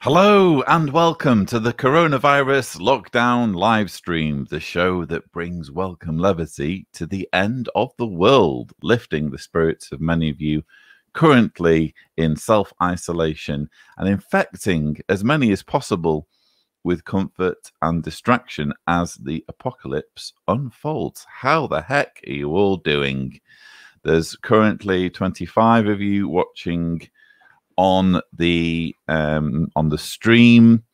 Hello and welcome to the Coronavirus Lockdown Livestream, the show that brings welcome levity to the end of the world, lifting the spirits of many of you currently in self-isolation and infecting as many as possible with comfort and distraction as the apocalypse unfolds. How the heck are you all doing? There's currently 25 of you watching on the stream.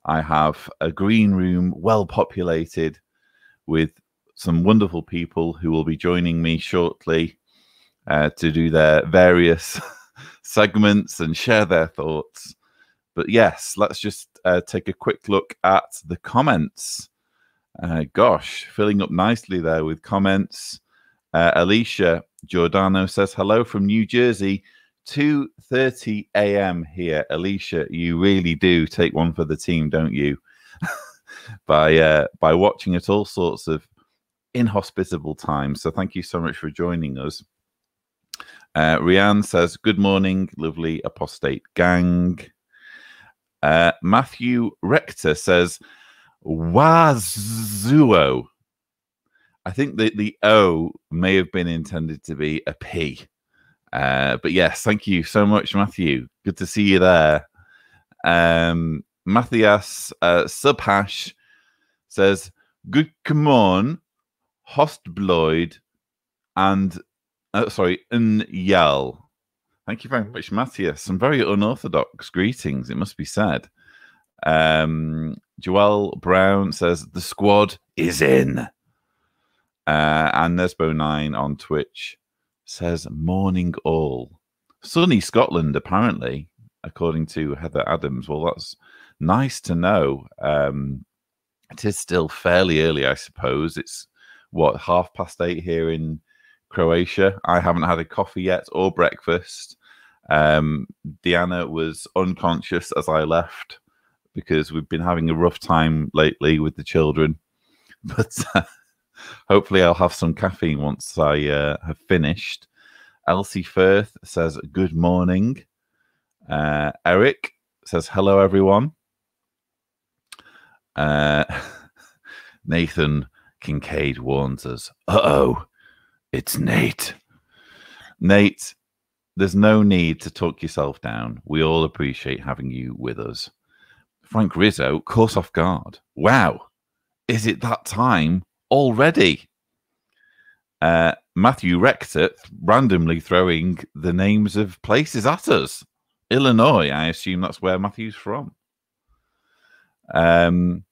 I have a green room well populated with some wonderful people who will be joining me shortly to do their various segments and share their thoughts. But yes, let's just take a quick look at the comments. Gosh, filling up nicely there with comments. Alisha Giordano says hello from New Jersey. 2:30 a.m. here. Alisha, you really do take one for the team, don't you? by watching at all sorts of inhospitable times. So thank you so much for joining us. Rianne says, good morning, lovely apostate gang. Matthew Rector says, Wazuo. I think that the O may have been intended to be a P. But yes, thank you so much, Matthew. Good to see you there. Matthias Subhash says, good come on, Hostbloid and Yell. Thank you very much, Matthias. Some very unorthodox greetings, it must be said. Joelle Brown says, the squad is in. And Nesbo9 on Twitch says, morning all. Sunny Scotland, apparently, according to Heather Adams. Well, that's nice to know. It is still fairly early, I suppose. It's, what, 8:30 here in Croatia. I haven't had a coffee yet or breakfast. Deanna was unconscious as I left because we've been having a rough time lately with the children. But hopefully I'll have some caffeine once I have finished. Elsie Firth says, good morning. Eric says, hello, everyone. Nathan Kincaid warns us, uh-oh, it's Nate. Nate, there's no need to talk yourself down. We all appreciate having you with us. Frank Rizzo, caught off guard. Wow, is it that time already? Matthew Rector randomly throwing the names of places at us. Illinois, I assume that's where Matthew's from. Don't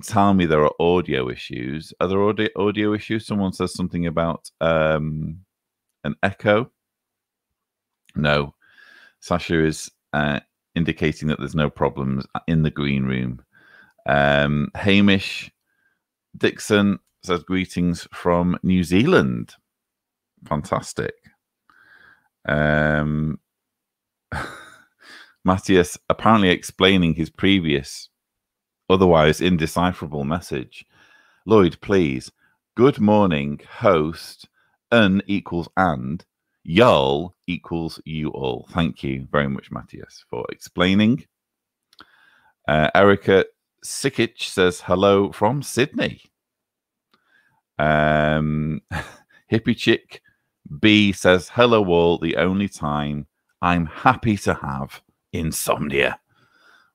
tell me there are audio issues. Are there audio issues? Someone says something about an echo. No. Sasha is indicating that there's no problems in the green room. Hamish Dickson says greetings from New Zealand. Fantastic. Matthias apparently explaining his previous otherwise indecipherable message. Lloyd, please. Good morning, host. Equals and. Y'all equals you all. Thank you very much, Matthias, for explaining. Erica Sikic says hello from Sydney. Hippie Chick B says, hello all, the only time I'm happy to have insomnia.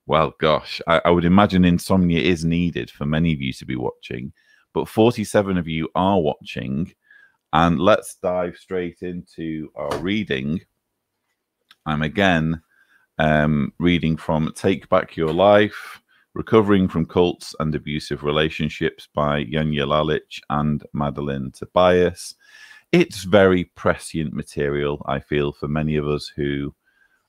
Well, gosh, I would imagine insomnia is needed for many of you to be watching, but 47 of you are watching, and let's dive straight into our reading. I'm again reading from Take Back Your Life, Recovering from Cults and Abusive Relationships by Janja Lalich and Madeline Tobias. It's very prescient material, I feel, for many of us who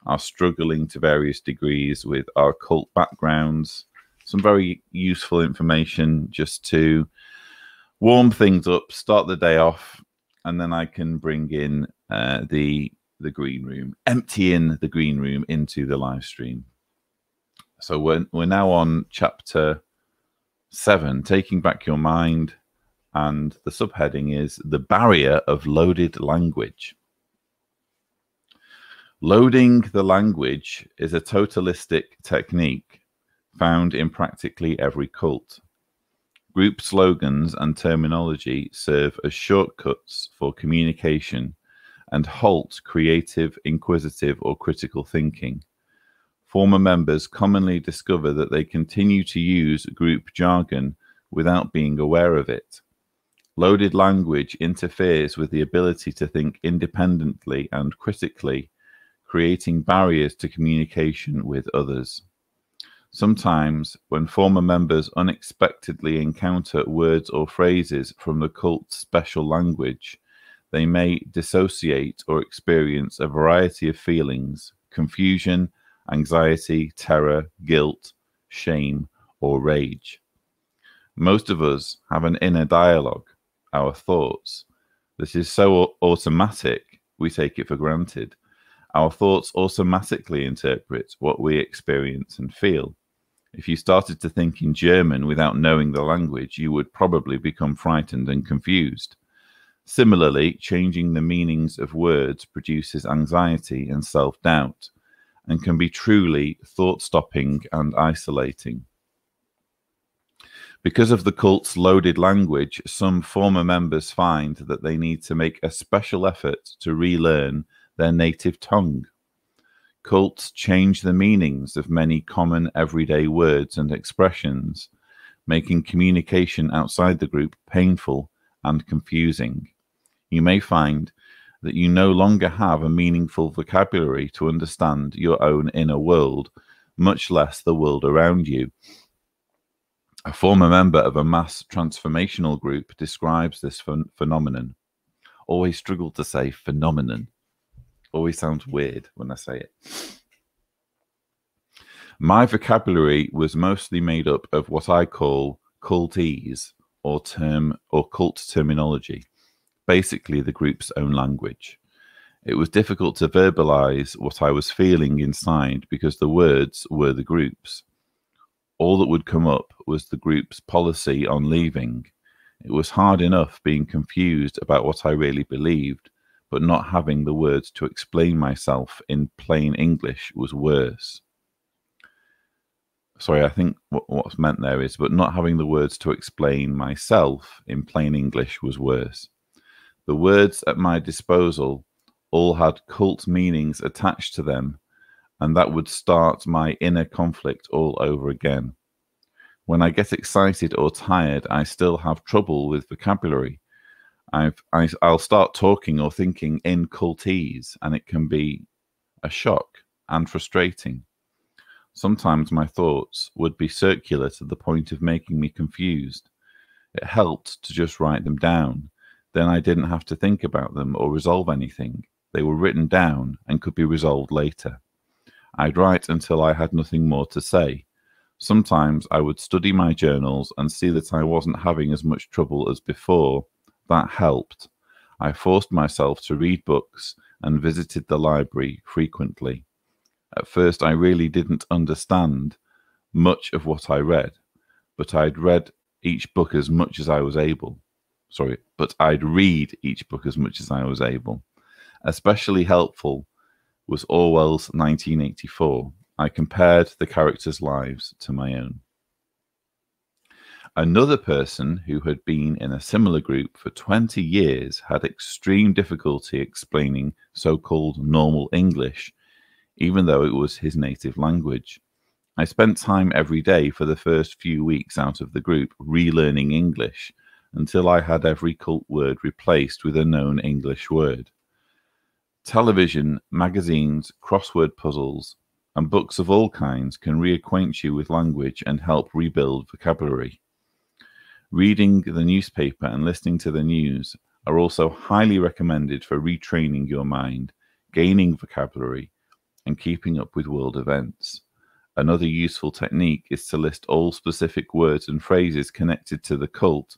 are struggling to various degrees with our cult backgrounds. Some very useful information just to warm things up, start the day off, and then I can bring in the green room, empty in the green room into the live stream. So we're now on chapter 7, Taking Back Your Mind, and the subheading is The Barrier of Loaded Language. Loading the language is a totalistic technique found in practically every cult. Group slogans and terminology serve as shortcuts for communication and halt creative, inquisitive, or critical thinking. Former members commonly discover that they continue to use group jargon without being aware of it. Loaded language interferes with the ability to think independently and critically, creating barriers to communication with others. Sometimes, when former members unexpectedly encounter words or phrases from the cult's special language, they may dissociate or experience a variety of feelings: confusion, anxiety, terror, guilt, shame, or rage. Most of us have an inner dialogue, our thoughts. This is so automatic, we take it for granted. Our thoughts automatically interpret what we experience and feel. If you started to think in German without knowing the language, you would probably become frightened and confused. Similarly, changing the meanings of words produces anxiety and self-doubt, and can be truly thought-stopping and isolating. Because of the cult's loaded language, some former members find that they need to make a special effort to relearn their native tongue. Cults change the meanings of many common everyday words and expressions, making communication outside the group painful and confusing. You may find that you no longer have a meaningful vocabulary to understand your own inner world, much less the world around you. A former member of a mass transformational group describes this phenomenon. Always struggle to say phenomenon. Always sounds weird when I say it. My vocabulary was mostly made up of what I call cultese, or cult terminology, basically the group's own language. It was difficult to verbalize what I was feeling inside because the words were the group's. All that would come up was the group's policy on leaving. It was hard enough being confused about what I really believed, but not having the words to explain myself in plain English was worse. Sorry, I think what's meant there is, but not having the words to explain myself in plain English was worse. The words at my disposal all had cult meanings attached to them, and that would start my inner conflict all over again. When I get excited or tired, I still have trouble with vocabulary. I'll start talking or thinking in cultese, and it can be a shock and frustrating. Sometimes my thoughts would be circular to the point of making me confused. It helped to just write them down. Then I didn't have to think about them or resolve anything. They were written down and could be resolved later. I'd write until I had nothing more to say. Sometimes I would study my journals and see that I wasn't having as much trouble as before. That helped. I forced myself to read books and visited the library frequently. At first, I really didn't understand much of what I read, but I'd read each book as much as I was able. I'd read each book as much as I was able. Especially helpful was Orwell's 1984. I compared the characters' lives to my own. Another person who had been in a similar group for 20 years had extreme difficulty explaining so-called normal English, even though it was his native language. I spent time every day for the first few weeks out of the group relearning English until I had every cult word replaced with a known English word. Television, magazines, crossword puzzles, and books of all kinds can reacquaint you with language and help rebuild vocabulary. Reading the newspaper and listening to the news are also highly recommended for retraining your mind, gaining vocabulary, and keeping up with world events. Another useful technique is to list all specific words and phrases connected to the cult,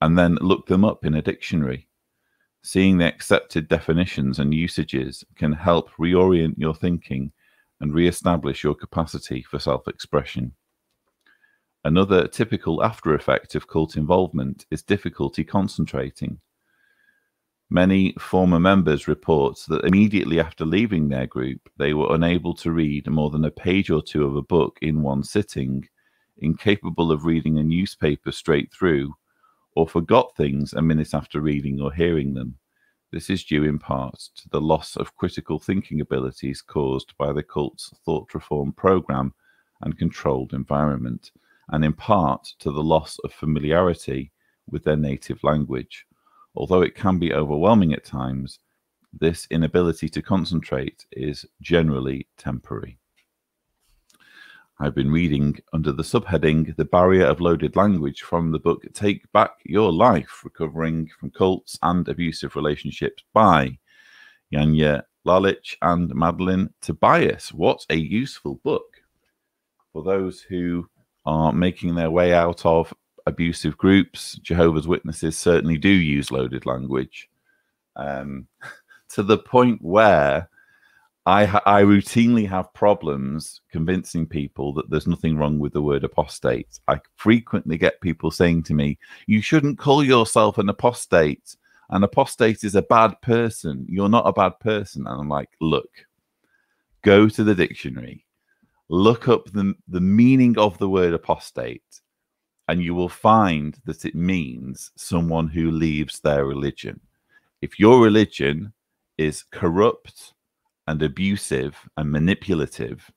and then look them up in a dictionary. Seeing the accepted definitions and usages can help reorient your thinking and re-establish your capacity for self-expression. Another typical after effect of cult involvement is difficulty concentrating. Many former members report that immediately after leaving their group, they were unable to read more than a page or two of a book in one sitting, incapable of reading a newspaper straight through, or forgot things a minute after reading or hearing them. This is due in part to the loss of critical thinking abilities caused by the cult's thought reform program and controlled environment, and in part to the loss of familiarity with their native language. Although it can be overwhelming at times, this inability to concentrate is generally temporary. I've been reading under the subheading The Barrier of Loaded Language from the book Take Back Your Life, Recovering from Cults and Abusive Relationships by Yanya Lalich and Madeline Tobias. What a useful book for those who are making their way out of abusive groups. Jehovah's Witnesses certainly do use loaded language, to the point where I routinely have problems convincing people that there's nothing wrong with the word apostate. I frequently get people saying to me, you shouldn't call yourself an apostate. An apostate is a bad person. You're not a bad person. And I'm like, look, go to the dictionary, look up the meaning of the word apostate, and you will find that it means someone who leaves their religion. If your religion is corrupt and abusive and manipulative,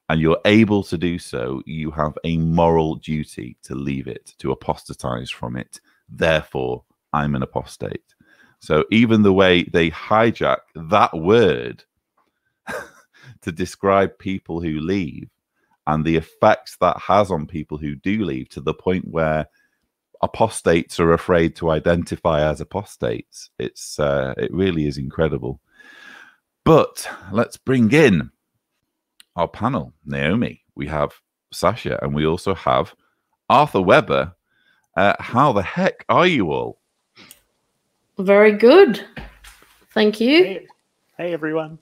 and you're able to do so, you have a moral duty to leave it, to apostatize from it. Therefore, I'm an apostate. So even the way they hijack that word to describe people who leave, and the effects that has on people who do leave, to the point where apostates are afraid to identify as apostates. It really is incredible. But let's bring in our panel. Naomi, we have Sasha, and we also have Arthur Weber. How the heck are you all? Very good. Thank you. Hey everyone.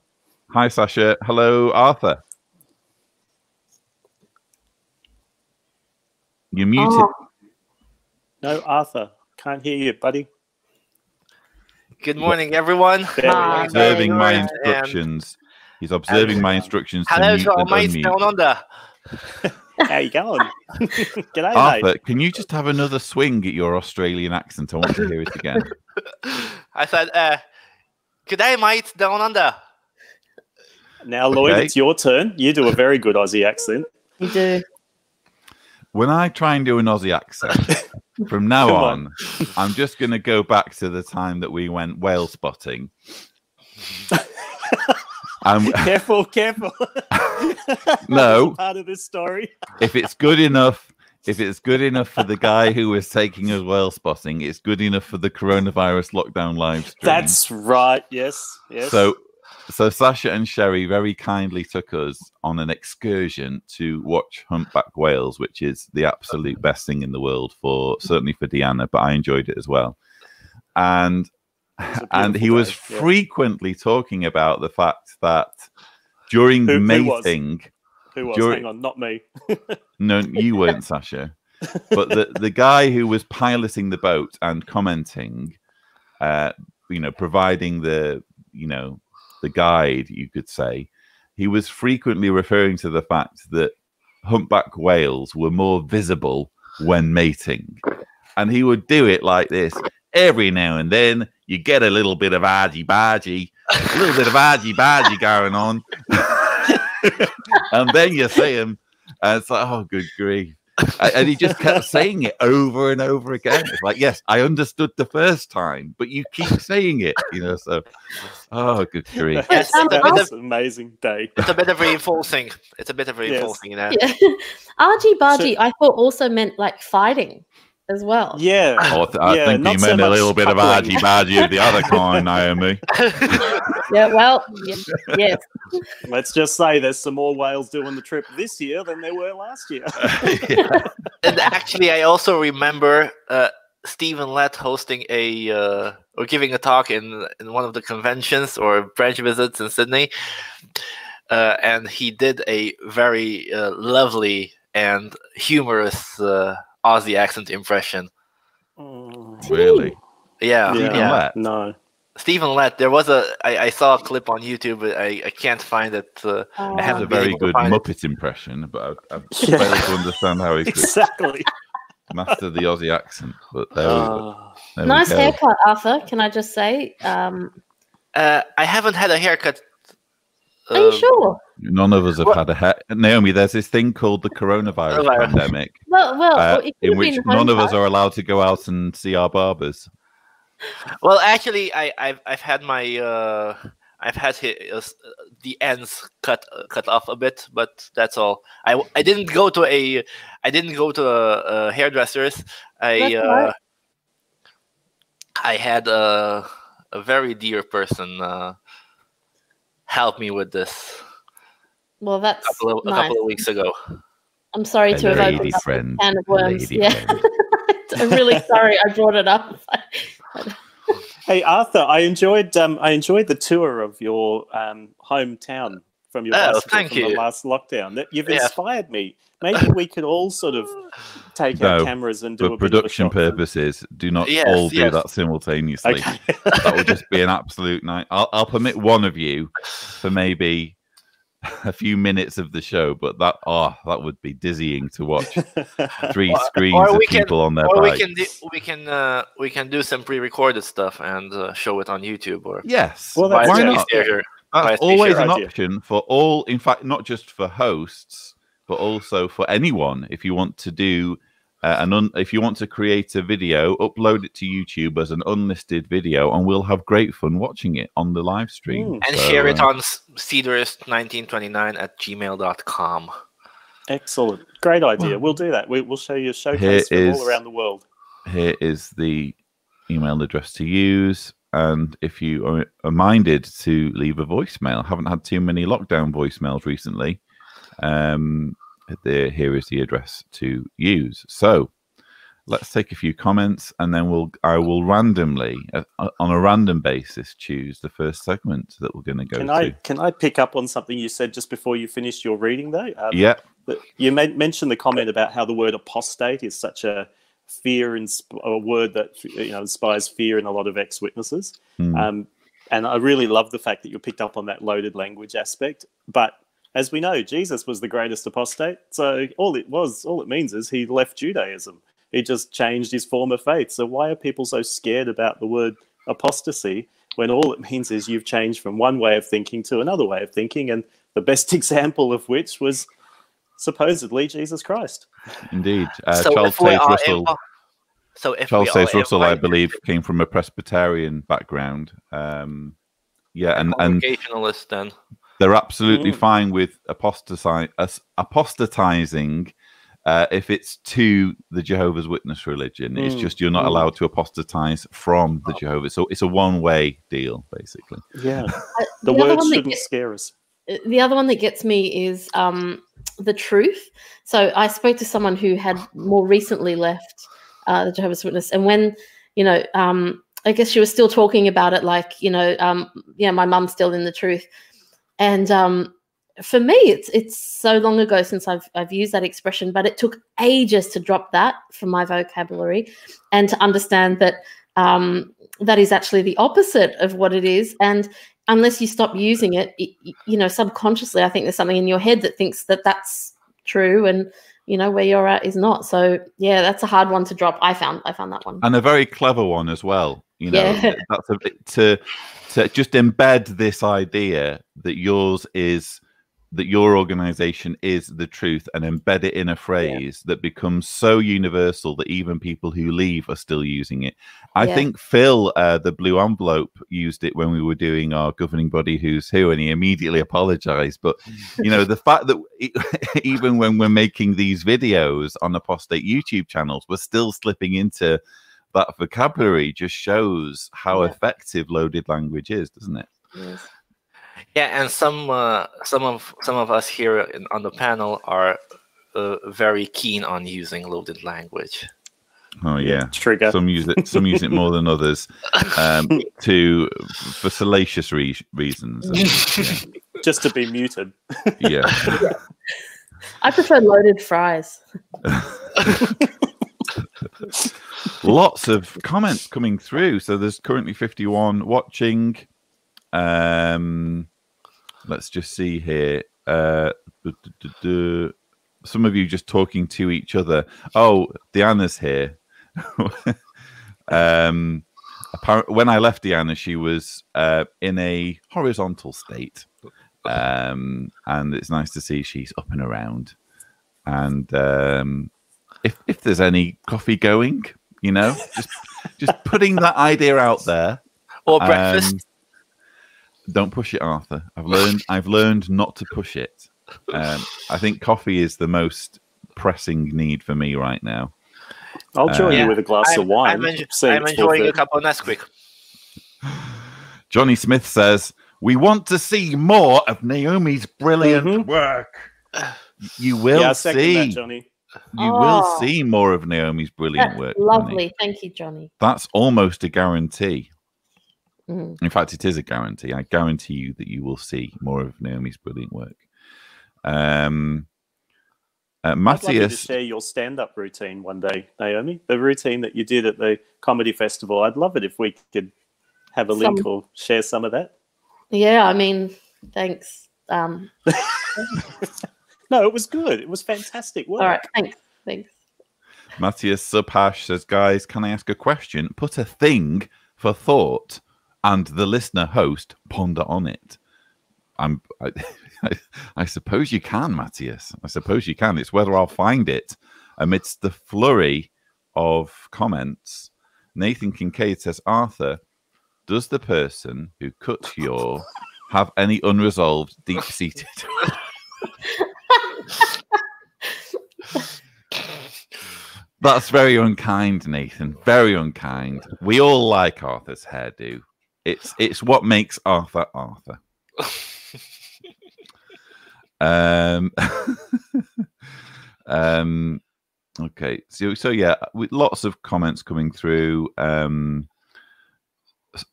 Hi, Sasha. Hello, Arthur. You're muted. Oh, No, Arthur. Can't hear you, buddy. Good morning, everyone. There we go. Observing my And instructions. He's observing my instructions to hello mute to our and mates unmute. down under. How you going? G'day, Arthur, mate. can you just have another swing at your Australian accent? I want to hear it again. I said, good day, mates down under. Now, Lloyd, Okay. it's your turn. You do a very good Aussie accent. you do. When I try and do an Aussie accent, from now Come on, I'm just going to go back to the time that we went whale spotting. Careful. No. Part of this story. If it's good enough for the guy who was taking us whale spotting, it's good enough for the coronavirus lockdown live stream. That's right. Yes. So Sasha and Sherry very kindly took us on an excursion to watch humpback whales, which is the absolute best thing in the world, certainly for Deanna, but I enjoyed it as well. And he was frequently talking about the fact that during mating, who was? Hang on, not me. No, you weren't, Sasha. But the guy who was piloting the boat and commenting, providing the guide, you could say, he was frequently referring to the fact that humpback whales were more visible when mating. And he would do it like this. Every now and then, you get a little bit of argy-bargy going on. And then you see him, and it's like, oh, good grief. And he just kept saying it over and over again. It's like, yes, I understood the first time, but you keep saying it, so, oh, good grief. Yes, That's an amazing day. It's a bit of reinforcing. Yeah. Argy-bargy, I thought also meant like fighting as well. Yeah. Oh, I think you meant a little bit of argy-bargy of the other kind, Naomi. Yeah, well, yes. Let's just say there's some more whales doing the trip this year than there were last year. Yeah. And actually, I also remember Stephen Lett hosting or giving a talk in one of the conventions or branch visits in Sydney. And he did a very lovely and humorous Aussie accent impression. Really? Yeah. No. Stephen Lett. There was I saw a clip on YouTube, but I can't find it. I have a very good Muppet impression, but I fail to understand how he could master the Aussie accent. But there nice haircut, Arthur. Can I just say? I haven't had a haircut. Are you sure? None of us have had a hair. Naomi, there's this thing called the coronavirus pandemic. Well, in which none of us are allowed to go out and see our barbers. Well, actually, I've had my the ends cut off a bit, but that's all. I didn't go to a hairdresser's. I had a very dear person help me with this. Well, that's a couple of weeks ago. I'm sorry to have opened up a can of worms. Yeah, I'm really sorry I brought it up. Hey Arthur, I enjoyed the tour of your hometown from your the last lockdown. You've inspired me. Maybe we could all sort of take our cameras and do for production purposes. Do not all do that simultaneously. Okay. That would just be an absolute night. I'll permit one of you for maybe a few minutes of the show, but that would be dizzying to watch. 3 screens of people on their bikes. We can do some pre-recorded stuff and show it on YouTube. Or well, why not? That's always an option for all. In fact, not just for hosts, but also for anyone. If you want to do if you want to create a video, upload it to YouTube as an unlisted video, and we'll have great fun watching it on the live stream. And share it on cedars1929@gmail.com. Excellent. Great idea. We'll do that. We'll show you a showcase from all around the world. Here is the email address to use. And if you are minded to leave a voicemail, haven't had too many lockdown voicemails recently, here is the address to use. So let's take a few comments, and then I will randomly, on a random basis, choose the first segment that we're going to go to. Can I pick up on something you said just before you finished your reading, though? You mentioned the comment about how the word apostate is such a a word that inspires fear in a lot of ex-witnesses. And I really love the fact that you picked up on that loaded language aspect. But as we know, Jesus was the greatest apostate. So all it means is he left Judaism. He just changed his form of faith. So why are people so scared about the word apostasy when all it means is you've changed from one way of thinking to another way of thinking, and the best example of which was supposedly Jesus Christ? Indeed. Charles Taze Russell, I believe, came from a Presbyterian background. And Congregationalist then. They're absolutely fine with apostatizing if it's to the Jehovah's Witness religion. It's just you're not allowed to apostatize from the Jehovah's. So it's a one-way deal, basically. Yeah. The word shouldn't scare us. The other one that gets me is the truth. So I spoke to someone who had more recently left the Jehovah's Witness, and when, I guess she was still talking about it like, my mum's still in the truth. And for me, it's so long ago since I've used that expression, but it took ages to drop that from my vocabulary and to understand that that is actually the opposite of what it is. And unless you stop using it, subconsciously, I think there's something in your head that thinks that that's true, and where you're at is not. So yeah, that's a hard one to drop. I found that one, and a very clever one as well. That's a bit to just embed this idea that your organization is the truth, and embed it in a phrase that becomes so universal that even people who leave are still using it. I think Phil, the Blue Envelope, used it when we were doing our governing body Who's Who, and he immediately apologized. But the fact that even when we're making these videos on apostate YouTube channels, we're still slipping into that vocabulary just shows how effective loaded language is, doesn't it? Yes. Yeah, and some of us here on the panel are very keen on using loaded language. Oh yeah, trigger. Some use it more than others for salacious reasons. Just to be muted. Yeah. I prefer loaded fries. Lots of comments coming through. So there's currently 51 watching. Let's just see here. Some of you just talking to each other. Oh, Deanna's here. When I left Deanna, she was in a horizontal state. And it's nice to see she's up and around. And if there's any coffee going, you know, just putting that idea out there. Or breakfast. Don't push it, Arthur. I've learned not to push it. I think coffee is the most pressing need for me right now. I'll join you with a glass of wine. I'm enjoying a cup of Nesquik. Johnny Smith says, "We want to see more of Naomi's brilliant work." You will see, that, Johnny. You will see more of Naomi's brilliant work. Lovely, Johnny. Thank you, Johnny. That's almost a guarantee. In fact, it is a guarantee. I guarantee you that you will see more of Naomi's brilliant work. Matthias, I'd love you to share your stand-up routine one day, Naomi. The routine that you did at the comedy festival. I'd love it if we could have a link or share some of that. Yeah, I mean, thanks. No, it was good. It was fantastic work. All right, thanks. Matthias Subhash says, "Guys, can I ask a question? Put a thing for thought, and the listener host ponder on it." I suppose you can, Matthias. I suppose you can. It's whether I'll find it amidst the flurry of comments. Nathan Kincaid says, "Arthur, does the person who cut your have any unresolved, deep-seated?" That's very unkind, Nathan. Very unkind. We all like Arthur's hairdo. It's what makes Arthur Arthur. Okay. So yeah, with lots of comments coming through.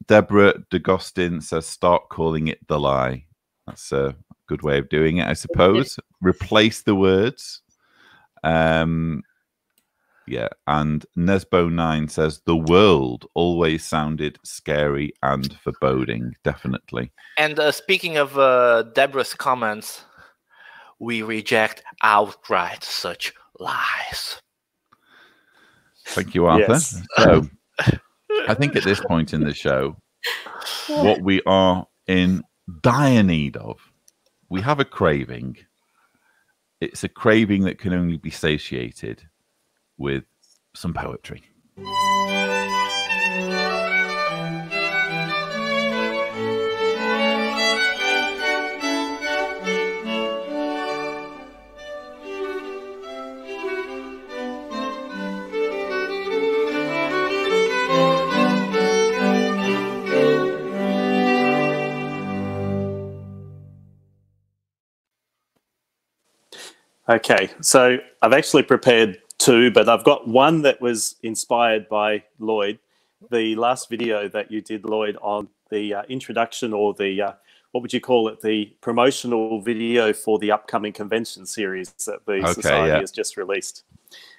Deborah DeGostin says, "Start calling it the lie." That's a good way of doing it, I suppose. Replace the words. Yeah, and Nesbo9 says, "The world always sounded scary and foreboding." Definitely. And speaking of Deborah's comments, we reject outright such lies. Thank you, Arthur. Yes. So, I think at this point in the show, what we are in dire need of, we have a craving. It's a craving that can only be satiated with some poetry. Okay, so I've actually prepared two, but I've got one that was inspired by Lloyd. The last video that you did, Lloyd, on the introduction, or the, what would you call it, the promotional video for the upcoming convention series that the Society has just released.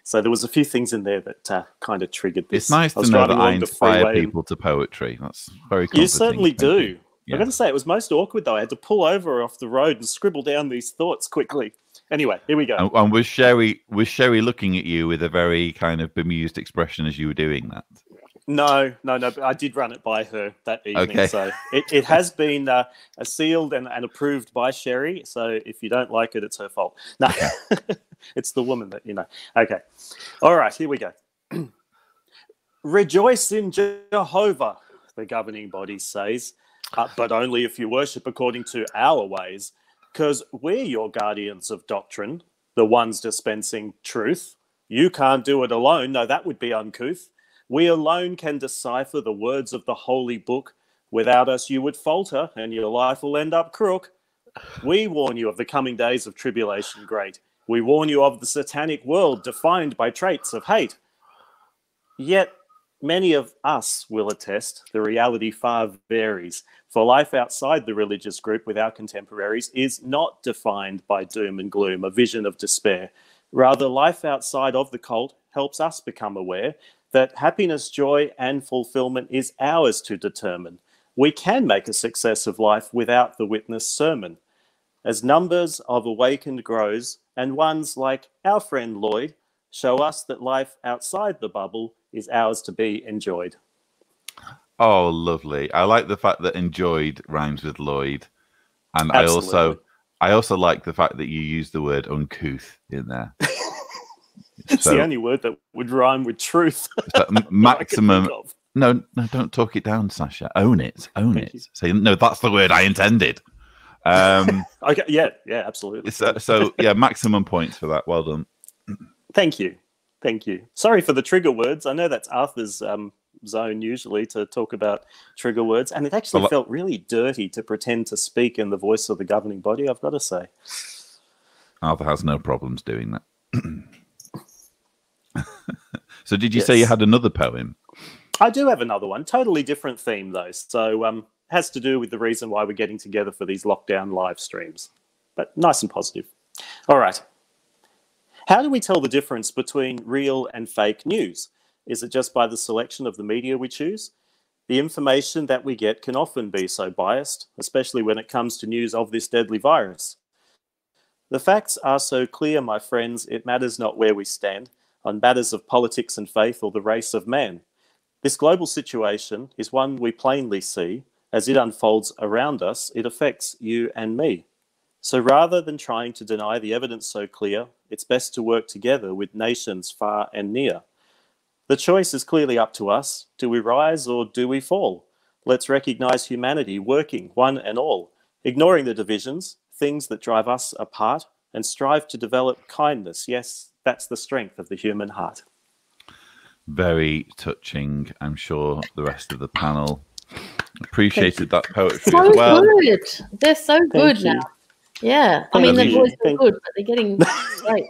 So there was a few things in there that kind of triggered this. It's nice to know that I inspire people to poetry. That's very comforting. You certainly do. Yeah. I've got to say, it was most awkward, though. I had to pull over off the road and scribble down these thoughts quickly. Anyway, here we go. And was Sherry looking at you with a very kind of bemused expression as you were doing that? No, but I did run it by her that evening. Okay. So it has been sealed and approved by Sherry. So if you don't like it, it's her fault. No, it's the woman that, you know. Okay. All right, here we go. Rejoice in Jehovah, the governing body says, but only if you worship according to our ways, because we're your guardians of doctrine, the ones dispensing truth. You can't do it alone. No, that would be uncouth. We alone can decipher the words of the holy book. Without us, you would falter, and your life will end up crook. We warn you of the coming days of tribulation great. We warn you of the satanic world defined by traits of hate. Yet many of us will attest the reality far varies. For life outside the religious group with our contemporaries is not defined by doom and gloom, a vision of despair. Rather, life outside of the cult helps us become aware that happiness, joy, and fulfillment is ours to determine. We can make a success of life without the witness sermon. As numbers of awakened grows, and ones like our friend Lloyd show us that life outside the bubble is ours to be enjoyed. Oh, lovely. I like the fact that enjoyed rhymes with Lloyd. And Absolutely. I also like the fact that you use the word uncouth in there. It's the only word that would rhyme with truth. Maximum. No, don't talk it down, Sasha. Own it. Own Thank it. you. Say, no, that's the word I intended. Okay, yeah, absolutely. So, yeah, maximum points for that. Well done. Thank you. Thank you. Sorry for the trigger words. I know that's Arthur's zone usually to talk about trigger words, and it actually felt really dirty to pretend to speak in the voice of the governing body, I've got to say. Arthur has no problems doing that. So did you say you had another poem? I do have another one. Totally different theme, though. So has to do with the reason why we're getting together for these lockdown live streams. But nice and positive. All right. How do we tell the difference between real and fake news? Is it just by the selection of the media we choose? The information that we get can often be so biased, especially when it comes to news of this deadly virus. The facts are so clear, my friends, it matters not where we stand on matters of politics and faith or the race of man. This global situation is one we plainly see. As it unfolds around us, it affects you and me. So rather than trying to deny the evidence so clear, it's best to work together with nations far and near. The choice is clearly up to us. Do we rise or do we fall? Let's recognise humanity working, one and all, ignoring the divisions, things that drive us apart, and strive to develop kindness. Yes, that's the strength of the human heart. Very touching. I'm sure the rest of the panel appreciated that poetry so as well. Good. They're so good now. Yeah. I mean, they've always been good, but they're getting great.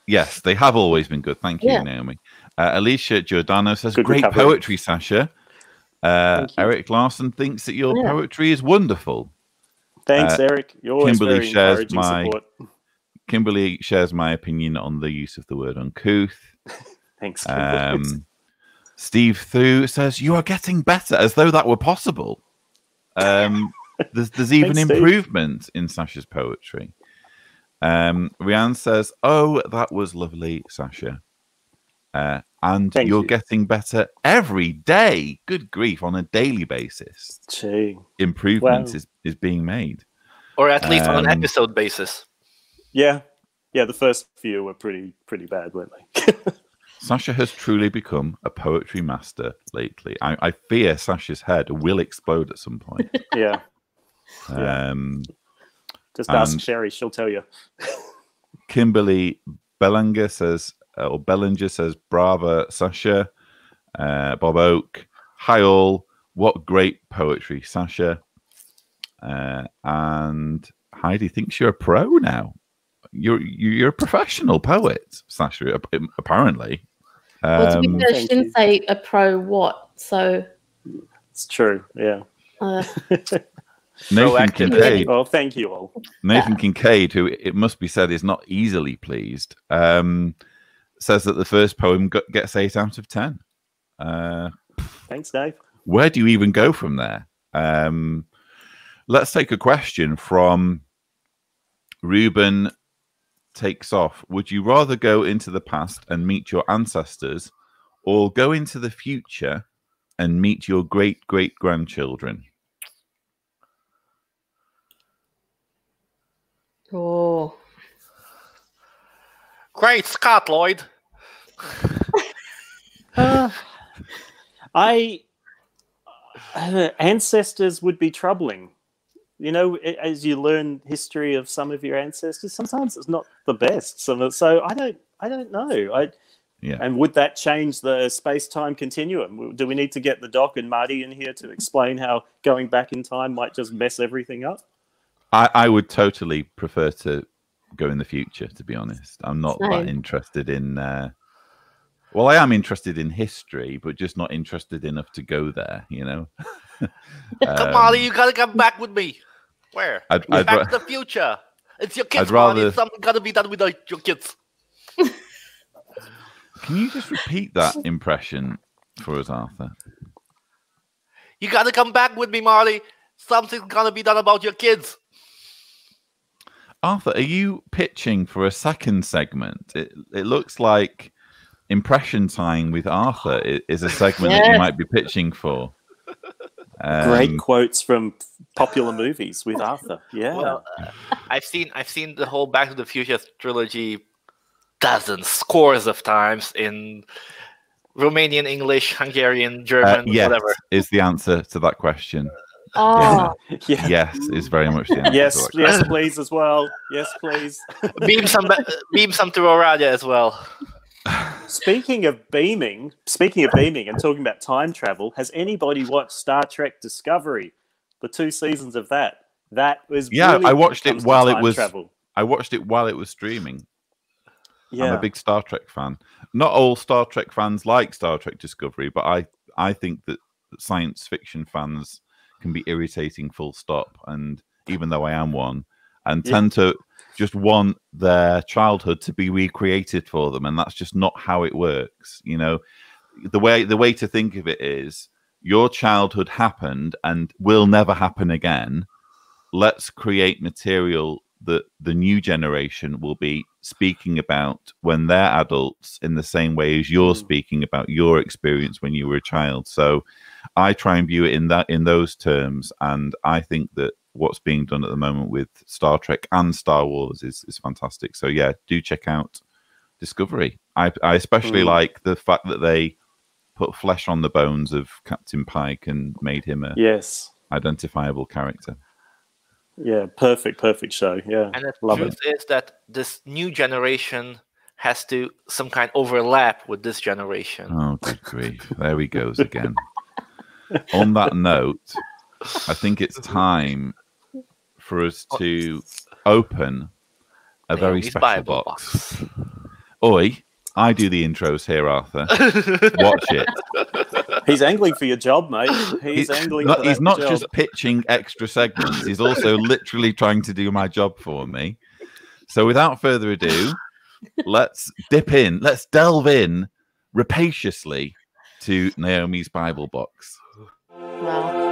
Yes, they have always been good. Thank you, Naomi. Alisha Giordano says, great poetry, Sasha. Eric Larson thinks that your poetry is wonderful. Thanks, Eric. You're always very encouraging support. Kimberly shares my opinion on the use of the word uncouth. Thanks. Steve Thu says, you are getting better, as though that were possible. There's even improvement in Sasha's poetry. Rianne says, oh, that was lovely, Sasha. And you're getting better every day. Good grief, on a daily basis. Gee. Improvement is being made. Or at least on an episode basis. Yeah. Yeah, the first few were pretty bad, weren't they? Sasha has truly become a poetry master lately. I fear Sasha's head will explode at some point. Yeah. Just ask Sherry, she'll tell you. Kimberly Bellinger says, brava, Sasha. Bob Oak, hi all. What great poetry, Sasha. And Heidi thinks you're a pro now. You're a professional poet, Sasha, apparently. Well, to be fair, she didn't say a pro what, so... It's true, yeah. Nathan Kincaid. Well, thank you all. Nathan Kincaid, who it must be said is not easily pleased, says that the first poem gets 8 out of 10. Thanks, Dave. Where do you even go from there? Let's take a question from Ruben Takes Off. Would you rather go into the past and meet your ancestors, or go into the future and meet your great-great-grandchildren? Oh. Great Scott, Lloyd. Ancestors would be troubling. You know, as you learn history of some of your ancestors, sometimes it's not the best. So I don't know. And would that change the space-time continuum? Do we need to get the Doc and Marty in here to explain how going back in time might just mess everything up? I would totally prefer to go in the future, to be honest. I'm not that interested in... well, I am interested in history, but just not interested enough to go there, you know? Come on, you gotta come back with me. Where? Back to the future. It's your kids, Marty. Something gotta be done with your kids. Can you just repeat that impression for us, Arthur? You gotta come back with me, Marty. Something's gonna be done about your kids. Arthur, are you pitching for a second segment? It looks like Impression Time with Arthur is a segment that you might be pitching for. Great quotes from popular movies with Arthur. Yeah. Well, I've seen the whole Back to the Future trilogy dozens, scores of times in Romanian, English, Hungarian, German, yes, whatever. Is the answer to that question. Oh, Yeah. Yes, is very much the answer. Yes, please as well. Yes, please. beam some to Oradia as well. Speaking of beaming and talking about time travel, has anybody watched Star Trek Discovery? The 2 seasons of that. That was I watched it while it was travel. I watched it while it was streaming. Yeah. I'm a big Star Trek fan. Not all Star Trek fans like Star Trek Discovery, but I think that science fiction fans can be irritating full stop, and even though I am one, and tend to just want their childhood to be recreated for them, and that's just not how it works. You know, the way to think of it is your childhood happened and will never happen again. Let's create material that the new generation will be speaking about when they're adults in the same way as you're speaking about your experience when you were a child. So I try and view it in those terms, and I think that what's being done at the moment with Star Trek and Star Wars is fantastic. So yeah, do check out Discovery. I especially like the fact that they put flesh on the bones of Captain Pike and made him a identifiable character. Yeah, perfect show. Yeah, and the truth is that this new generation has to some kind overlap with this generation. Oh, good grief! There he goes again. On that note, I think it's time for us to open a very special Bible box. Oi, I do the intros here, Arthur. Watch it. He's angling for your job, mate. He's angling for that He's not job. just pitching extra segments. He's also literally trying to do my job for me. So without further ado, let's delve in rapaciously to Naomi's Bible box. wow.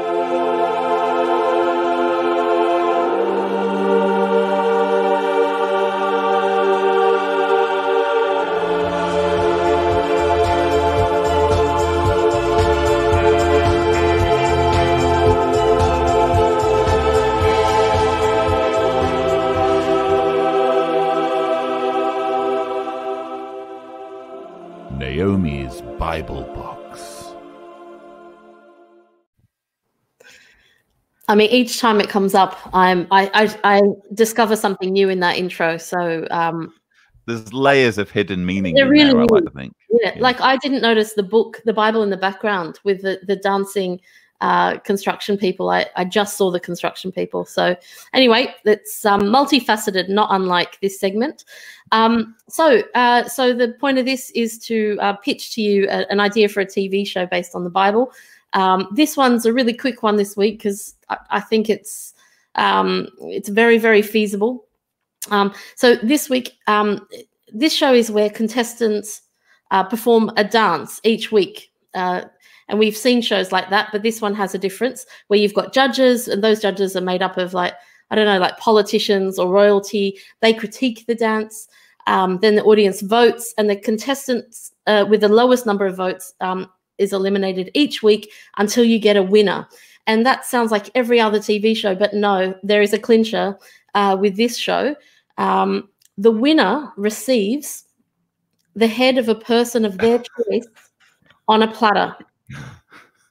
Naomi's Bible box. I mean, each time it comes up, I discover something new in that intro. So there's layers of hidden meaning there in really there, I like is. to think. Yeah, like I didn't notice the Bible in the background with the dancing construction people. I just saw the construction people. So anyway, it's multifaceted, not unlike this segment. So the point of this is to pitch to you an idea for a TV show based on the Bible. This one's a really quick one this week because I think it's very, very feasible. So this week, this show is where contestants perform a dance each week. And we've seen shows like that, but this one has a difference where you've got judges, and those judges are made up of like politicians or royalty. They critique the dance. Then the audience votes, and the contestants with the lowest number of votes is eliminated each week until you get a winner. And that sounds like every other TV show, but no, there is a clincher with this show. The winner receives the head of a person of their choice on a platter.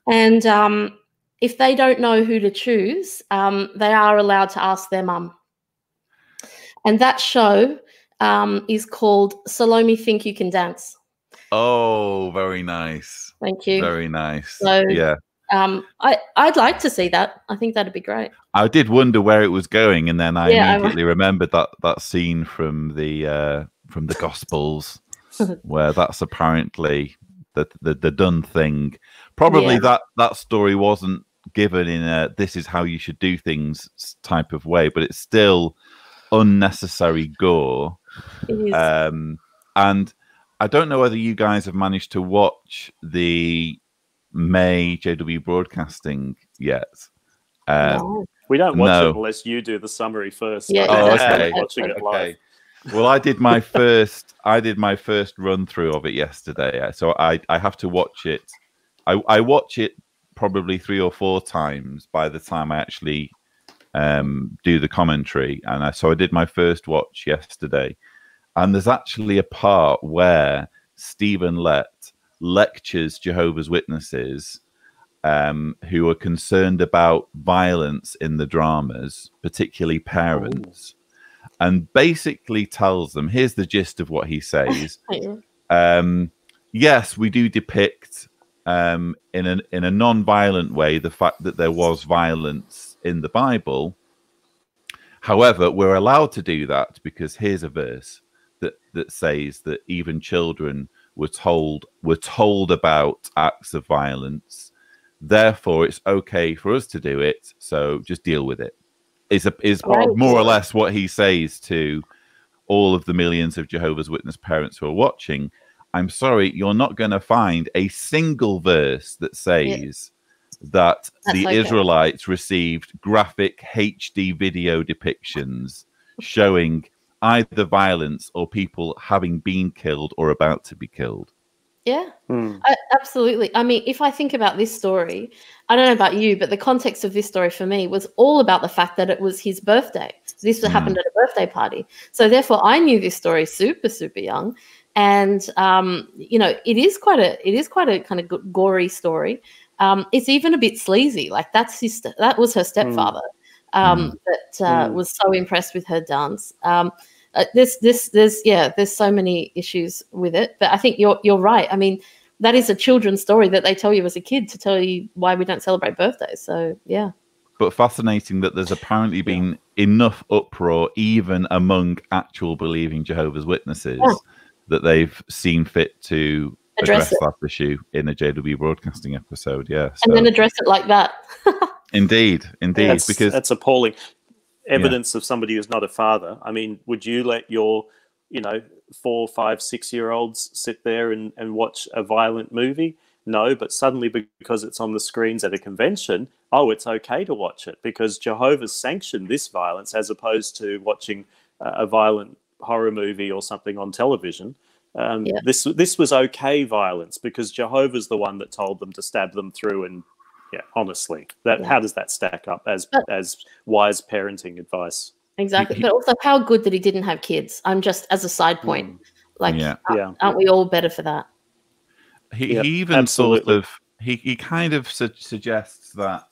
And if they don't know who to choose, they are allowed to ask their mum. And that show is called Salome Think You Can Dance. Oh, very nice. Thank you. Very nice. So, yeah. I'd like to see that. I think that'd be great. I did wonder where it was going, and then I immediately remembered that scene from the Gospels, where that's apparently the done thing. Probably that story wasn't given in a "this is how you should do things" type of way, but it's still unnecessary gore. It is. And I don't know whether you guys have managed to watch the May JW broadcasting yet. No. We don't watch it unless you do the summary first. Yeah, oh, okay. Watching it live. Well, I did my first run through of it yesterday, so I have to watch it. I watch it probably 3 or 4 times by the time I actually do the commentary, and so I did my first watch yesterday. And there's actually a part where Stephen Lett lectures Jehovah's Witnesses who are concerned about violence in the dramas, particularly parents, and basically tells them, here's the gist of what he says. Yes, we do depict in a non-violent way the fact that there was violence in the Bible. However, we're allowed to do that because here's a verse that says that even children were told about acts of violence. Therefore, it's okay for us to do it. So just deal with it. Is more or less what he says to all of the millions of Jehovah's Witness parents who are watching. I'm sorry, you're not going to find a single verse that says that the Israelites received graphic HD video depictions showing either violence or people having been killed or about to be killed. Yeah, absolutely. I mean, if I think about this story, I don't know about you, but the context of this story for me was all about the fact that it was his birthday. This happened at a birthday party. So therefore, I knew this story super, super young. And, you know, it is quite a kind of gory story. It's even a bit sleazy. Like that was her stepfather that was so impressed with her dance. There's so many issues with it, but I think you're right. I mean, that is a children's story that they tell you as a kid to tell you why we don't celebrate birthdays. So yeah. But fascinating that there's apparently been enough uproar even among actual believing Jehovah's Witnesses that they've seen fit to address that issue in a JW broadcasting episode. Yeah, and then address it like that. Indeed, because that's appalling. Evidence of somebody who's not a father. I mean, would you let your, 4, 5, 6-year-olds sit there and watch a violent movie? No, but suddenly because it's on the screens at a convention, it's okay to watch it because Jehovah's sanctioned this violence as opposed to watching a violent horror movie or something on television. This was okay violence because Jehovah's the one that told them to stab them through. And honestly, how does that stack up as wise parenting advice? Exactly, but also how good that he didn't have kids. I'm just as a side point, aren't we all better for that? He even absolutely. Sort of he kind of suggests that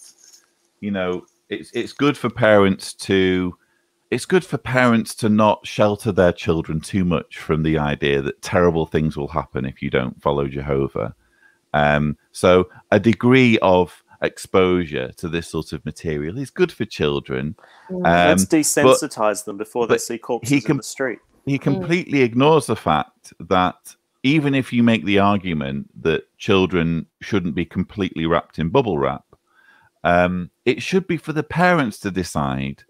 it's good for parents to not shelter their children too much from the idea that terrible things will happen if you don't follow Jehovah. So a degree of exposure to this sort of material is good for children. Let's desensitize them before they see corpses in the street. He completely ignores the fact that even if you make the argument that children shouldn't be completely wrapped in bubble wrap, it should be for the parents to decide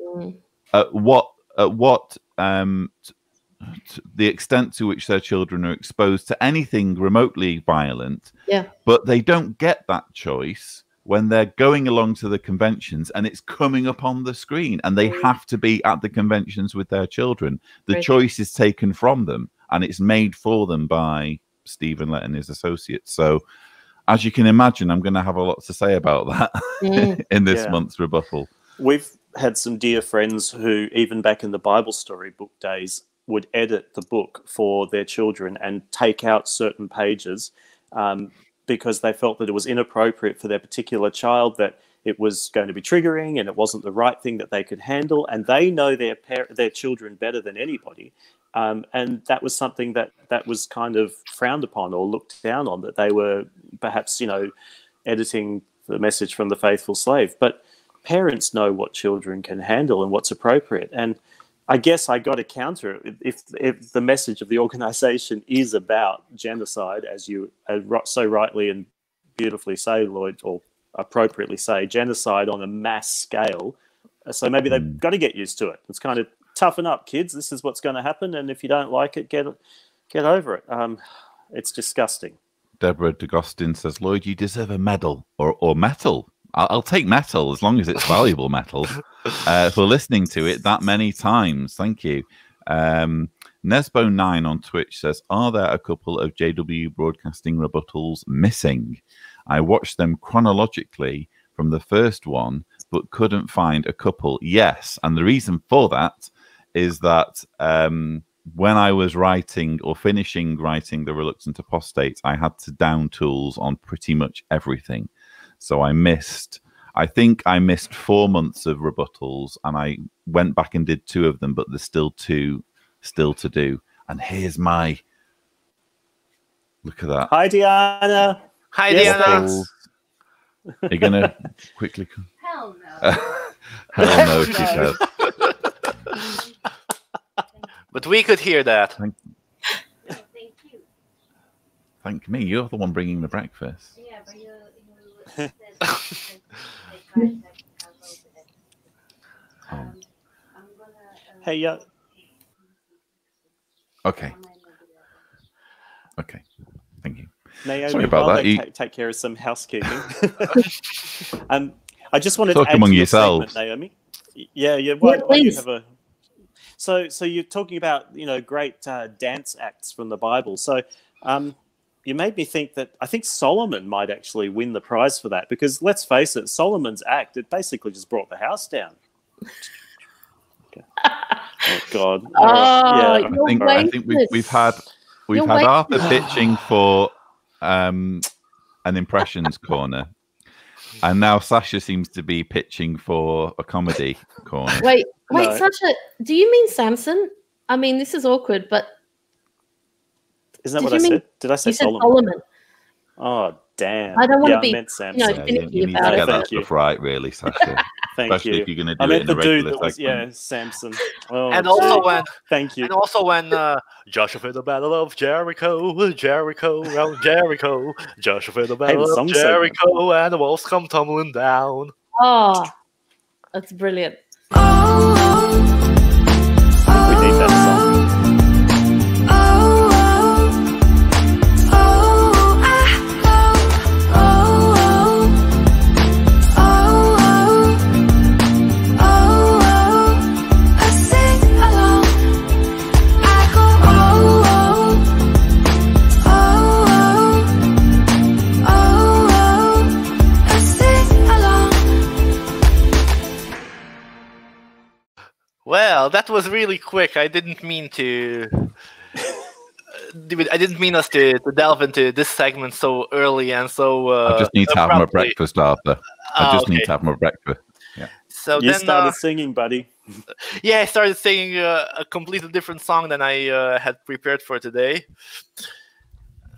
at what the extent to which their children are exposed to anything remotely violent. But they don't get that choice when they're going along to the conventions and it's coming up on the screen and they have to be at the conventions with their children. The choice is taken from them and it's made for them by Stephen Lett and his associates. So as you can imagine, I'm going to have a lot to say about that in this month's rebuttal. We've had some dear friends who, even back in the Bible story book days, would edit the book for their children and take out certain pages because they felt that it was inappropriate for their particular child, that it was going to be triggering and it wasn't the right thing that they could handle. And they know their children better than anybody. And that was something that was kind of frowned upon or looked down on, that they were perhaps, editing the message from the faithful slave. But parents know what children can handle and what's appropriate. And I guess I got to counter it. If the message of the organization is about genocide, as you so rightly and beautifully say, Lloyd, or appropriately say, genocide on a mass scale, so maybe they've got to get used to it. It's kind of toughen up, kids. This is what's going to happen, and if you don't like it, get Get over it. It's disgusting. Deborah DeGostin says, Lloyd, you deserve a medal or metal. I'll take metal as long as it's valuable metal for listening to it that many times. Thank you. Nesbo9 on Twitch says, are there a couple of JW Broadcasting rebuttals missing? I watched them chronologically from the first one, but couldn't find a couple. Yes, and the reason for that is that when I was writing or finishing writing The Reluctant Apostate, I had to down tools on pretty much everything. So I think I missed 4 months of rebuttals, and I went back and did 2 of them, but there's still 2 still to do. And here's my... Look at that. Hi, Deanna. Hi, Deanna. Are you going to quickly... Hell no. Hell no, she says. But we could hear that. Thank you. Thank me. You're the one bringing the breakfast. Yeah, but you Hey, Okay. Okay. Thank you. Naomi, Sorry about that. Take care of some housekeeping. I just wanted Talk to add among to your yourselves. statement, Naomi. Yeah. Why you please. have a... So you're talking about great dance acts from the Bible. So you made me think that I think Solomon might actually win the prize for that, because let's face it, Solomon's act, it basically just brought the house down. Okay. Oh God! Oh, yeah. I think we've had Arthur pitching for an impressions corner, and now Sasha seems to be pitching for a comedy corner. Wait, No. Sasha, do you mean Samson? I mean, this is awkward, but Isn't that Did what I you said? Did I say you said Solomon? Solomon. Oh damn! I don't want to I be, meant Samson. finicky You need to about get it. that Thank you. stuff right, really, Sasha. Thank Especially you. if you're going to I do it meant in the a dude regular that was segment. Samson. Oh, And also gee. when Thank you. And also when Joshua the Battle of Jericho, Jericho, Joshua the Battle song of segment. Jericho, and the walls come tumbling down. Oh, that's brilliant. I think we need that song. Well, that was really quick. I didn't mean to. I didn't mean us to delve into this segment so early and so. I just need to have my abruptly. breakfast, Arthur. I just need to have my breakfast. Yeah. So You then, started singing, buddy. yeah, I started singing a completely different song than I had prepared for today.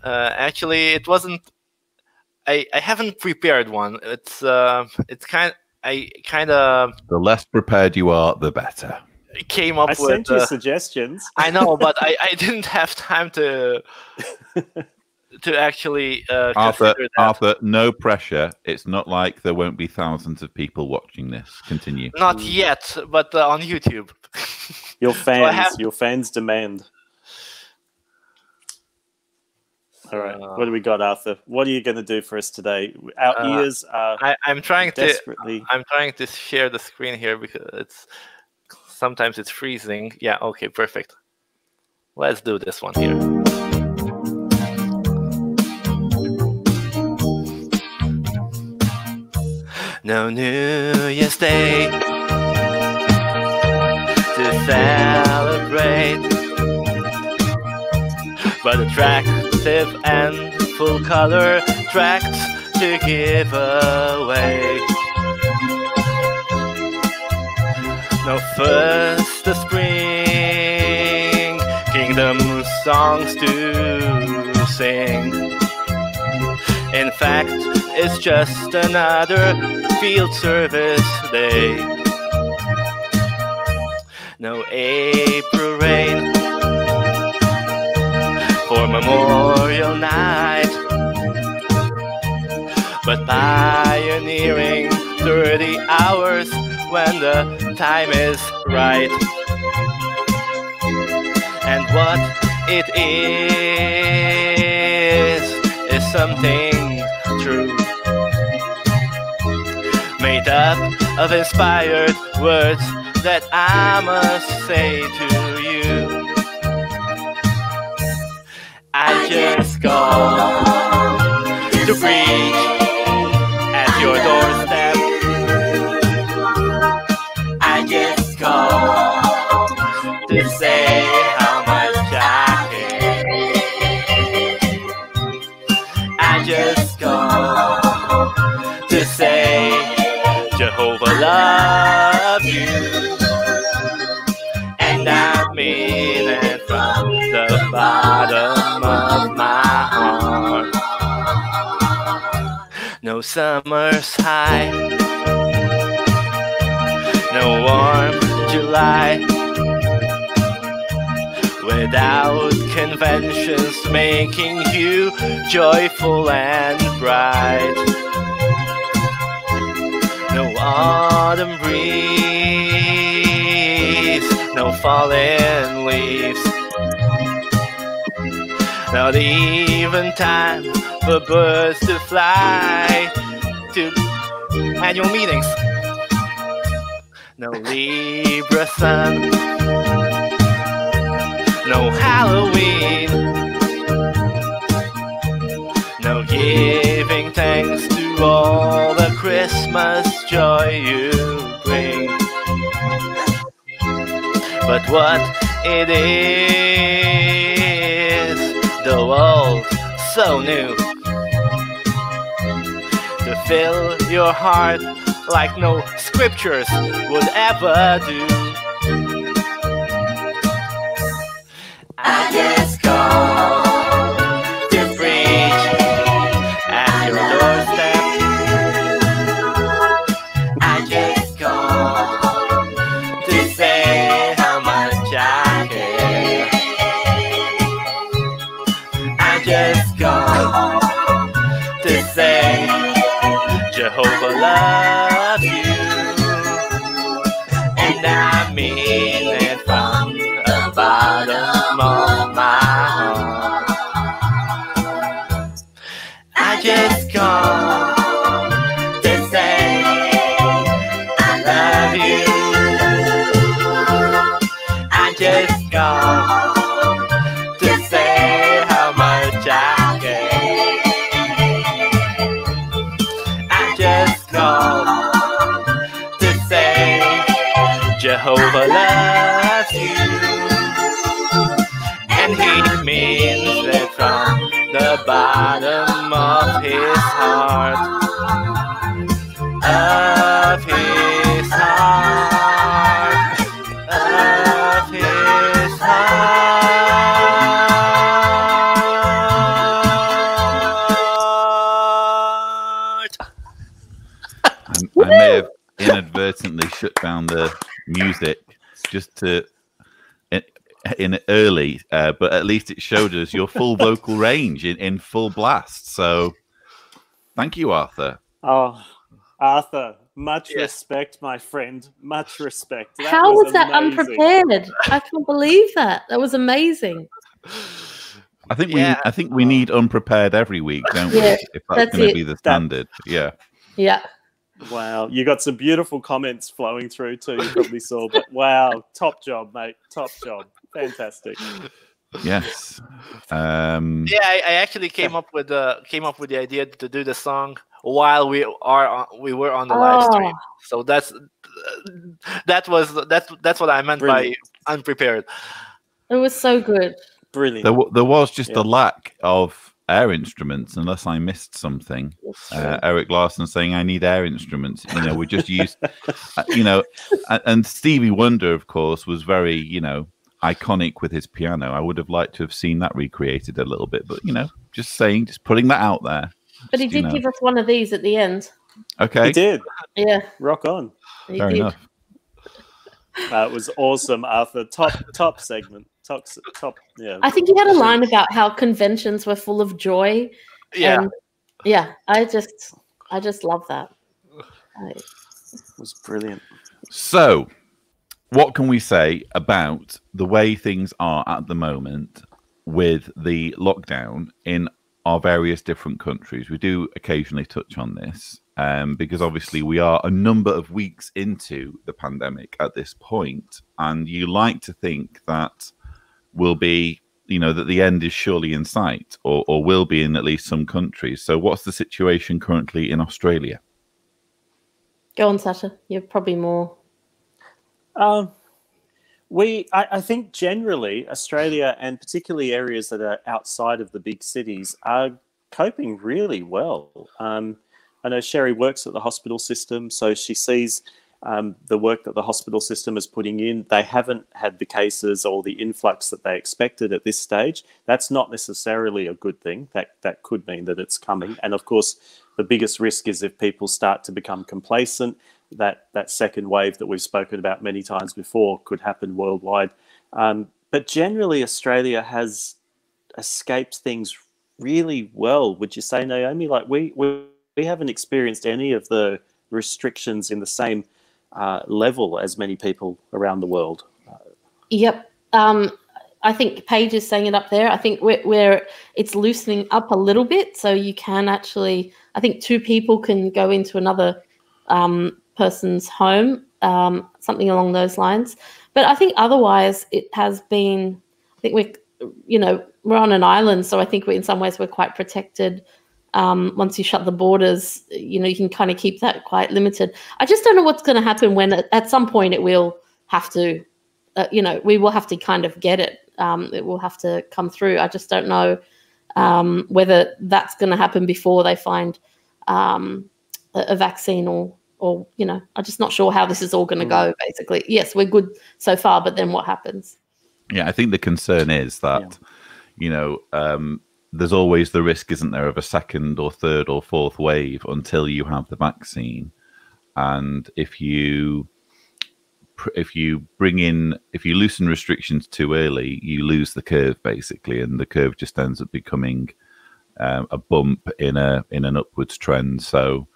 Actually, it wasn't. I haven't prepared one. It's kind. I kind of. The less prepared you are, the better. Came up I with. sent you suggestions. I know, but I didn't have time to actually Arthur, consider that. Arthur, no pressure. It's not like there won't be thousands of people watching this. Continue. Not yet, but on YouTube. Your fans, have- your fans demand. All right, what do we got, Arthur? What are you going to do for us today? Our ears are I'm trying desperately. I'm trying to share the screen here because sometimes it's freezing. Yeah, okay, perfect. Let's do this one here. No New Year's Day to celebrate, but attractive and full color tracts to give away. No first the spring, kingdom songs to sing. In fact, it's just another field service day. No April rain for Memorial Night, but pioneering 30 hours when the time is right. And what it is something true, made up of inspired words that I must say to you. I just called to preach at your doorstep. I just called to say how much I care. I just called to say Jehovah loves you, and I mean it from the bottom of my heart. No summer's high, no warm July, without conventions making you joyful and bright. No autumn breeze, no falling leaves, not even time for birds to fly to annual meetings. No Libra sun, no Halloween, no giving thanks to all the Christmas joy you bring. But what it is, though old, so new, to fill your heart like no scriptures would ever do. I just called to preach at your doorstep. I just called to say how much I care. I just called to say Jehovah loves you, and I mean it from the bottom of my heart. I just called to say I love you. I just called to say how much I care. I just called to say Jehovah loves you, and he means it from the bottom of his heart, of his heart, of his heart. I may have inadvertently shut down the music just to in early, but at least it showed us your full vocal range in full blast. So thank you, Arthur. Oh, Arthur, much respect, my friend. Much respect. How was that amazing. unprepared? I can't believe that. That was amazing. I think we need unprepared every week, don't we? Yeah, If that's going to be the standard. Yeah. Yeah. Wow, you got some beautiful comments flowing through too. You probably saw, but wow, top job, mate. Top job. Fantastic. Yes. I actually came up with the idea to do the song while we were on the live stream. So that's what I meant by unprepared. It was so good. Brilliant. There was just a lack of air instruments, unless I missed something. Eric Larson saying I need air instruments. We just used, and Stevie Wonder, of course, was very, iconic with his piano. I would have liked to have seen that recreated a little bit, but just putting that out there. But he did give us one of these at the end. Okay. He did. Yeah. Rock on. Fair enough. It was awesome, Arthur. Top segment. Top. Yeah. I think he had a line about how conventions were full of joy. Yeah. And yeah. I just love that. It was brilliant. So, what can we say about the way things are at the moment with the lockdown in our various different countries. We do occasionally touch on this because obviously we are a number of weeks into the pandemic at this point, and you like to think that will be, you know, that the end is surely in sight, or will be in at least some countries. So what's the situation currently in Australia? Go on, Sasha. You're probably more. I think generally Australia, and particularly areas that are outside of the big cities, are coping really well. I know Sherry works at the hospital system, so she sees the work that the hospital system is putting in. They haven't had the cases or the influx that they expected at this stage. That's not necessarily a good thing. That could mean that it's coming. And of course, the biggest risk is if people start to become complacent, that second wave that we've spoken about many times before could happen worldwide. But generally, Australia has escaped things really well. Would you say, Naomi? Like we haven't experienced any of the restrictions in the same level as many people around the world. Yep. I think Paige is saying it up there. I think it's loosening up a little bit, so you can actually, I think 2 people can go into another person's home, something along those lines. But I think otherwise it has been, I think we're on an island, so I think in some ways we're quite protected. Once you shut the borders, you can kind of keep that quite limited. I just don't know what's going to happen when at some point it will have to, we will have to kind of get it. It will have to come through. I just don't know whether that's going to happen before they find a vaccine or I'm just not sure how this is all going to go, basically. Yes, we're good so far, but then what happens? Yeah, I think the concern is that, there's always the risk, isn't there, of a second or third or fourth wave until you have the vaccine. And if you loosen restrictions too early, you lose the curve, basically, and the curve just ends up becoming a bump in an upwards trend. So,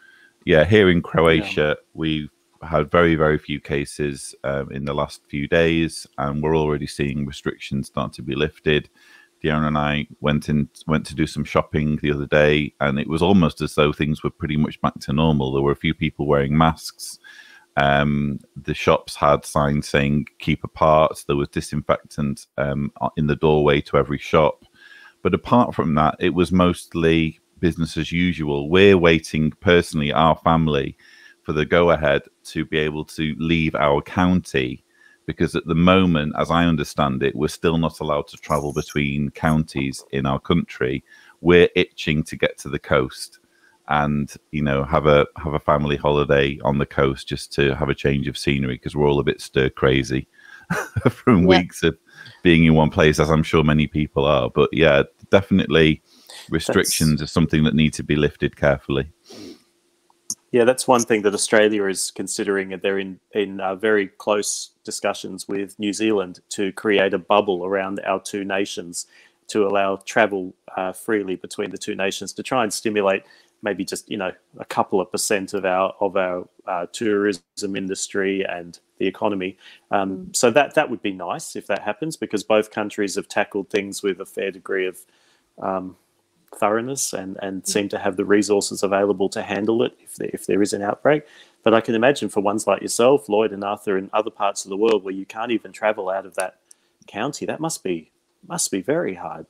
yeah, here in Croatia, we've had very, very few cases in the last few days, and we're already seeing restrictions start to be lifted. Deanna and I went to do some shopping the other day, and it was almost as though things were pretty much back to normal. There were a few people wearing masks. The shops had signs saying keep apart. There was disinfectant in the doorway to every shop. But apart from that, it was mostly business as usual. We're waiting, personally, our family, for the go-ahead to be able to leave our county, because at the moment, as I understand it, we're still not allowed to travel between counties in our country. We're itching to get to the coast and have a family holiday on the coast, just to have a change of scenery, because we're all a bit stir crazy from weeks of being in one place, as I'm sure many people are. But yeah, definitely restrictions are something that need to be lifted carefully. Yeah, that's one thing that Australia is considering. They're in very close discussions with New Zealand to create a bubble around our 2 nations to allow travel freely between the 2 nations, to try and stimulate maybe just a couple of % of our tourism industry and the economy. So that would be nice if that happens, because both countries have tackled things with a fair degree of thoroughness and seem to have the resources available to handle it if there is an outbreak. But I can imagine for ones like yourself, Lloyd and Arthur, in other parts of the world where you can't even travel out of that county, that must be very hard.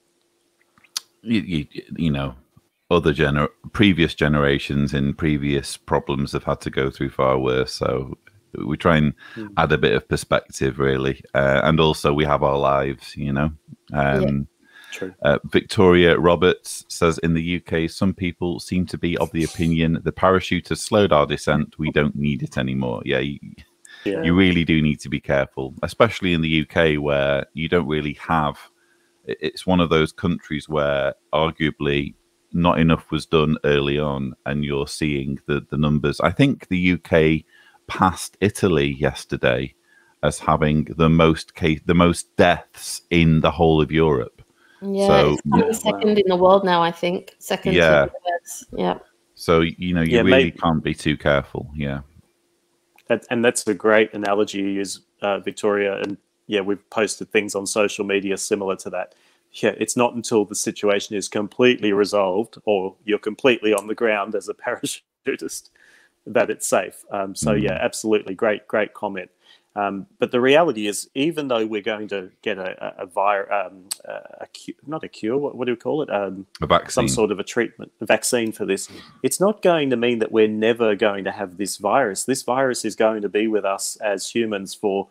Previous generations in previous problems have had to go through far worse. So we try and add a bit of perspective, really. And also we have our lives, True. Victoria Roberts says, in the UK, some people seem to be of the opinion the parachute has slowed our descent. We don't need it anymore. Yeah, you really do need to be careful, especially in the UK, where you don't really have. It's one of those countries where arguably not enough was done early on, and you're seeing the numbers. I think the UK passed Italy yesterday as having the most deaths in the whole of Europe. Yeah, so, it's probably second in the world now, I think. Second to the US. Yeah. So, you really can't be too careful. Yeah. And that's a great analogy you use, Victoria. And yeah, we've posted things on social media similar to that. yeah, it's not until the situation is completely resolved or you're completely on the ground as a parachutist that it's safe. So yeah, absolutely great comment. But the reality is, even though we're going to get not a cure, what do we call it? A vaccine. Some sort of a treatment, a vaccine for this. It's not going to mean that we're never going to have this virus. This virus is going to be with us as humans for,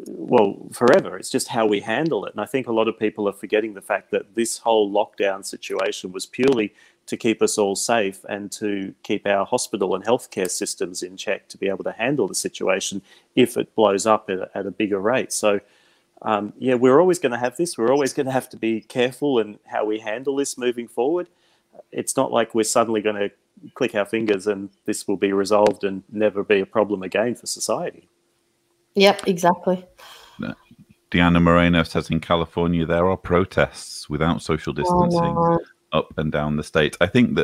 well, forever. It's just how we handle it. And I think a lot of people are forgetting the fact that this whole lockdown situation was purely to keep us all safe and to keep our hospital and healthcare systems in check to be able to handle the situation if it blows up at a bigger rate. So, yeah, we're always going to have this. We're always going to have to be careful in how we handle this moving forward. It's not like we're suddenly going to click our fingers and this will be resolved and never be a problem again for society. Yep, exactly. Deanna Moreno says in California there are protests without social distancing up and down the state. I think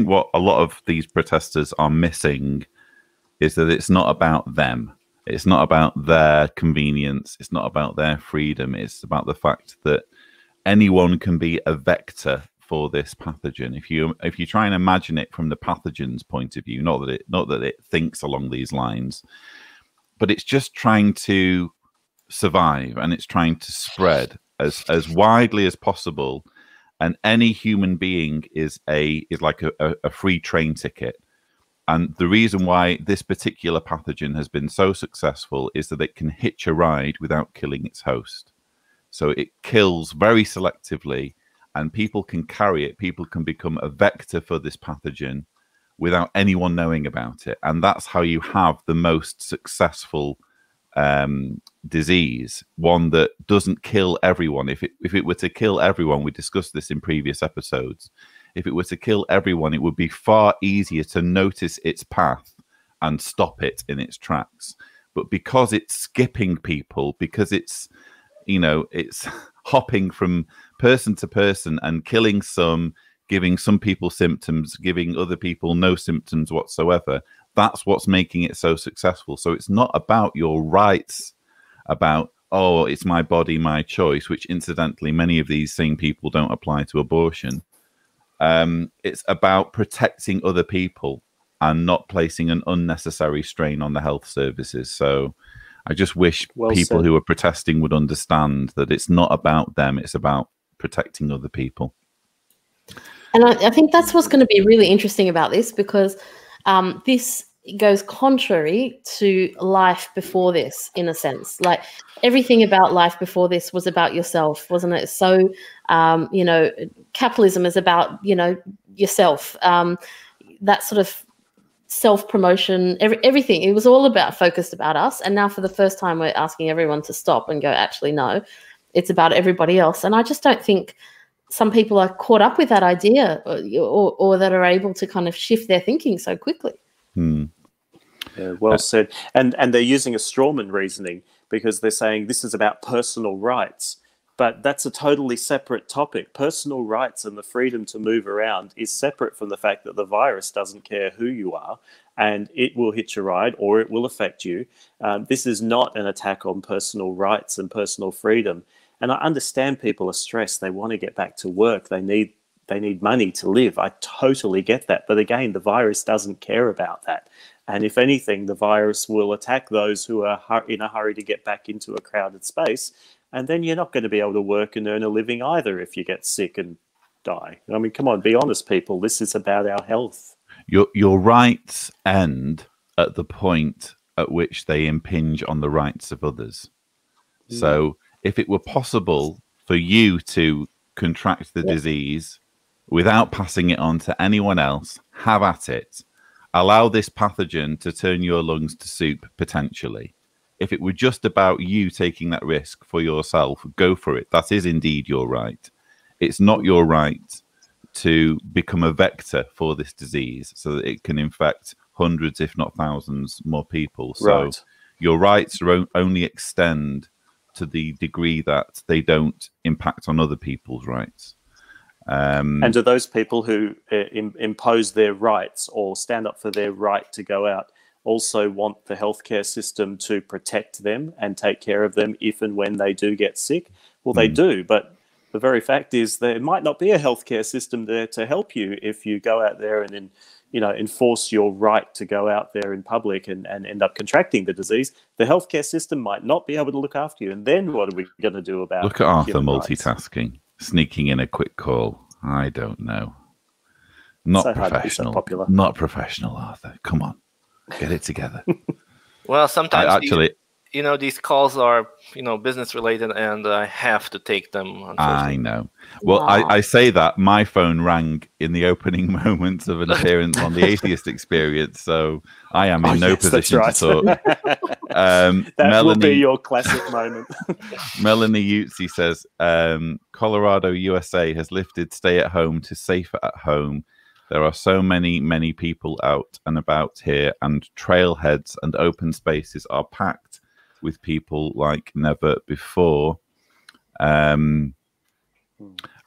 what a lot of these protesters are missing is that it's not about them. It's not about their convenience. It's not about their freedom. It's about the fact that anyone can be a vector for this pathogen. If you try and imagine it from the pathogen's point of view, not that it thinks along these lines, but it's just trying to survive and it's trying to spread as widely as possible. And any human being is like a free train ticket. And the reason why this particular pathogen has been so successful is that it can hitch a ride without killing its host. So it kills very selectively, and people can carry it. People can become a vector for this pathogen without anyone knowing about it. And that's how you have the most successful disease, one that doesn't kill everyone. If it were to kill everyone, we discussed this in previous episodes, if it were to kill everyone, it would be far easier to notice its path and stop it in its tracks. But because it's skipping people, because it's hopping from person to person and killing some, giving some people symptoms, giving other people no symptoms whatsoever, that's what's making it so successful. So it's not about your rights, about, oh, it's my body, my choice, which incidentally, many of these same people don't apply to abortion. It's about protecting other people and not placing an unnecessary strain on the health services. So I just wish people who are protesting would understand that it's not about them. It's about protecting other people. And I think that's what's going to be really interesting about this, because this goes contrary to life before this, in a sense. Like everything about life before this was about yourself, wasn't it? So, capitalism is about, yourself, that sort of self-promotion, everything. It was all focused about us. And now for the first time, we're asking everyone to stop and go, actually, no, it's about everybody else. And I just don't think some people are caught up with that idea or that are able to kind of shift their thinking so quickly. Yeah, well said. And they're using a strawman reasoning because they're saying this is about personal rights. But that's a totally separate topic. Personal rights and the freedom to move around is separate from the fact that the virus doesn't care who you are and it will hitch a ride or it will affect you. This is not an attack on personal rights and personal freedom. And I understand people are stressed. They want to get back to work. They need money to live. I totally get that. But again, the virus doesn't care about that. And if anything, the virus will attack those who are in a hurry to get back into a crowded space. And then you're not going to be able to work and earn a living either if you get sick and die. I mean, come on, be honest, people. This is about our health. Your rights end at the point at which they impinge on the rights of others. So if it were possible for you to contract the disease without passing it on to anyone else, have at it. Allow this pathogen to turn your lungs to soup, potentially. If it were just about you taking that risk for yourself, go for it. That is indeed your right. It's not your right to become a vector for this disease so that it can infect hundreds, if not thousands, more people. So your rights only extend to the degree that they don't impact on other people's rights. And do those people who impose their rights or stand up for their right to go out also want the healthcare system to protect them and take care of them if and when they do get sick? Well, they do, but the very fact is there might not be a healthcare system there to help you if you go out there and then, enforce your right to go out there in public and end up contracting the disease. The healthcare system might not be able to look after you. And then what are we going to do about it? Look at Arthur multitasking, sneaking in a quick call. I don't know. Not so professional. So not professional, Arthur. Come on. Get it together. Well, sometimes these calls are, business related, and I have to take them. I know. Well, wow. I say that my phone rang in the opening moments of an appearance on the Atheist Experience, so I am in no position to talk. That will be your classic moment. Melanie Utzi says, Colorado, USA has lifted stay at home to safer at home. There are so many people out and about here, and trailheads and open spaces are packed with people like never before. And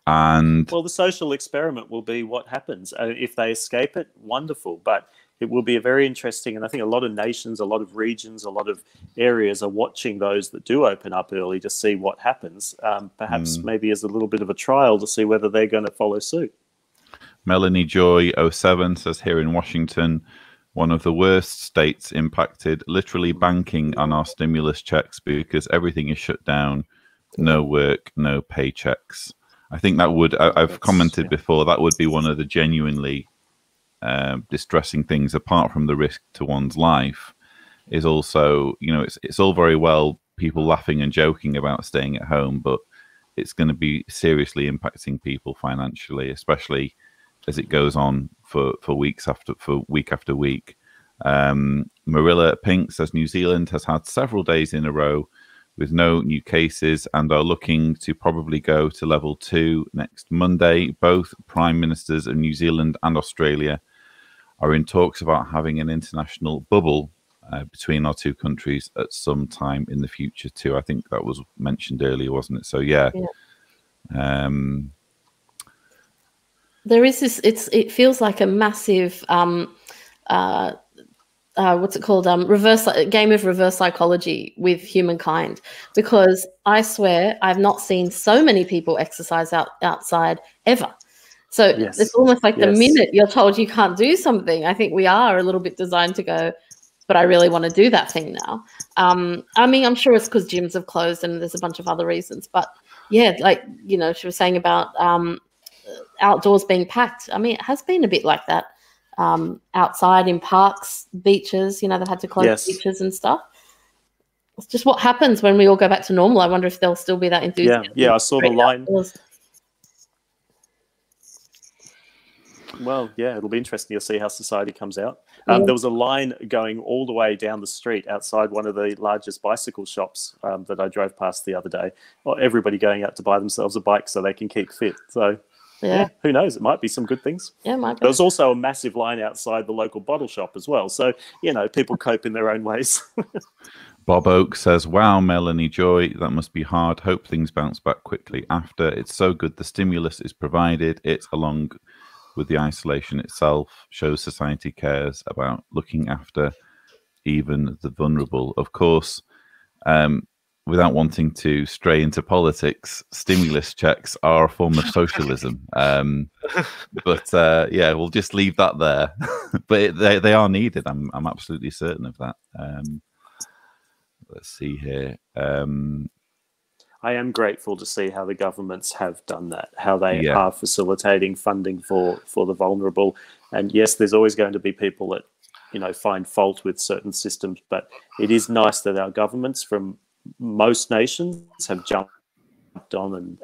well, the social experiment will be what happens. If they escape it, wonderful, but it will be a very interesting, and I think a lot of nations, a lot of regions, a lot of areas are watching those that do open up early to see what happens, perhaps maybe as a little bit of a trial to see whether they're going to follow suit. Melanie Joy 07 says, here in Washington, one of the worst states impacted, literally banking on our stimulus checks because everything is shut down, no work, no paychecks. I think that would, I've commented before, that would be one of the genuinely distressing things, apart from the risk to one's life, is also, it's all very well people laughing and joking about staying at home, but it's going to be seriously impacting people financially, especially as it goes on for week after week. Marilla Pink says New Zealand has had several days in a row with no new cases and are looking to probably go to level 2 next Monday. Both prime ministers of New Zealand and Australia are in talks about having an international bubble between our two countries at some time in the future too. I think that was mentioned earlier, wasn't it? So yeah. There is this. It feels like a massive, what's it called? Game of reverse psychology with humankind. Because I swear I've not seen so many people exercise outside ever. So it's almost like the minute you're told you can't do something, I think we are a little bit designed to go, but I really want to do that thing now. I mean, I'm sure it's because gyms have closed and there's a bunch of other reasons. But yeah, like she was saying about outdoors being packed. I mean, it has been a bit like that outside in parks, beaches, they've had to close beaches and stuff. It's just what happens when we all go back to normal. I wonder if there'll still be that enthusiasm. Yeah, I saw the line. Well, yeah, it'll be interesting to see how society comes out. There was a line going all the way down the street outside one of the largest bicycle shops that I drove past the other day. Well, everybody going out to buy themselves a bike so they can keep fit. So yeah, who knows? It might be some good things. Yeah, it might be. There was also a massive line outside the local bottle shop as well. So, people cope in their own ways. Bob Oak says, wow, Melanie Joy, that must be hard. Hope things bounce back quickly after. It's so good the stimulus is provided. It's along with the isolation itself, shows society cares about looking after even the vulnerable. Of course, without wanting to stray into politics, stimulus checks are a form of socialism. But yeah, we'll just leave that there. But they are needed. I'm absolutely certain of that. Let's see here. I am grateful to see how the governments have done that, how they are facilitating funding for the vulnerable. And yes, there's always going to be people that, find fault with certain systems, but it is nice that our governments from most nations have jumped on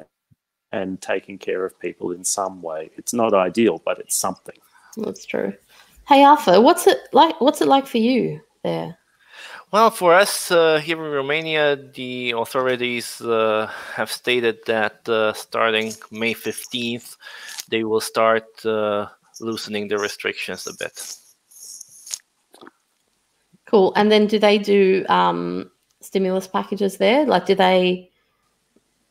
and taken care of people in some way. It's not ideal, but it's something. That's true. Hey, Arthur, what's it like for you there? Well, for us here in Romania, the authorities have stated that starting May 15th, they will start loosening the restrictions a bit. Cool. And then do they do stimulus packages there? Like, do they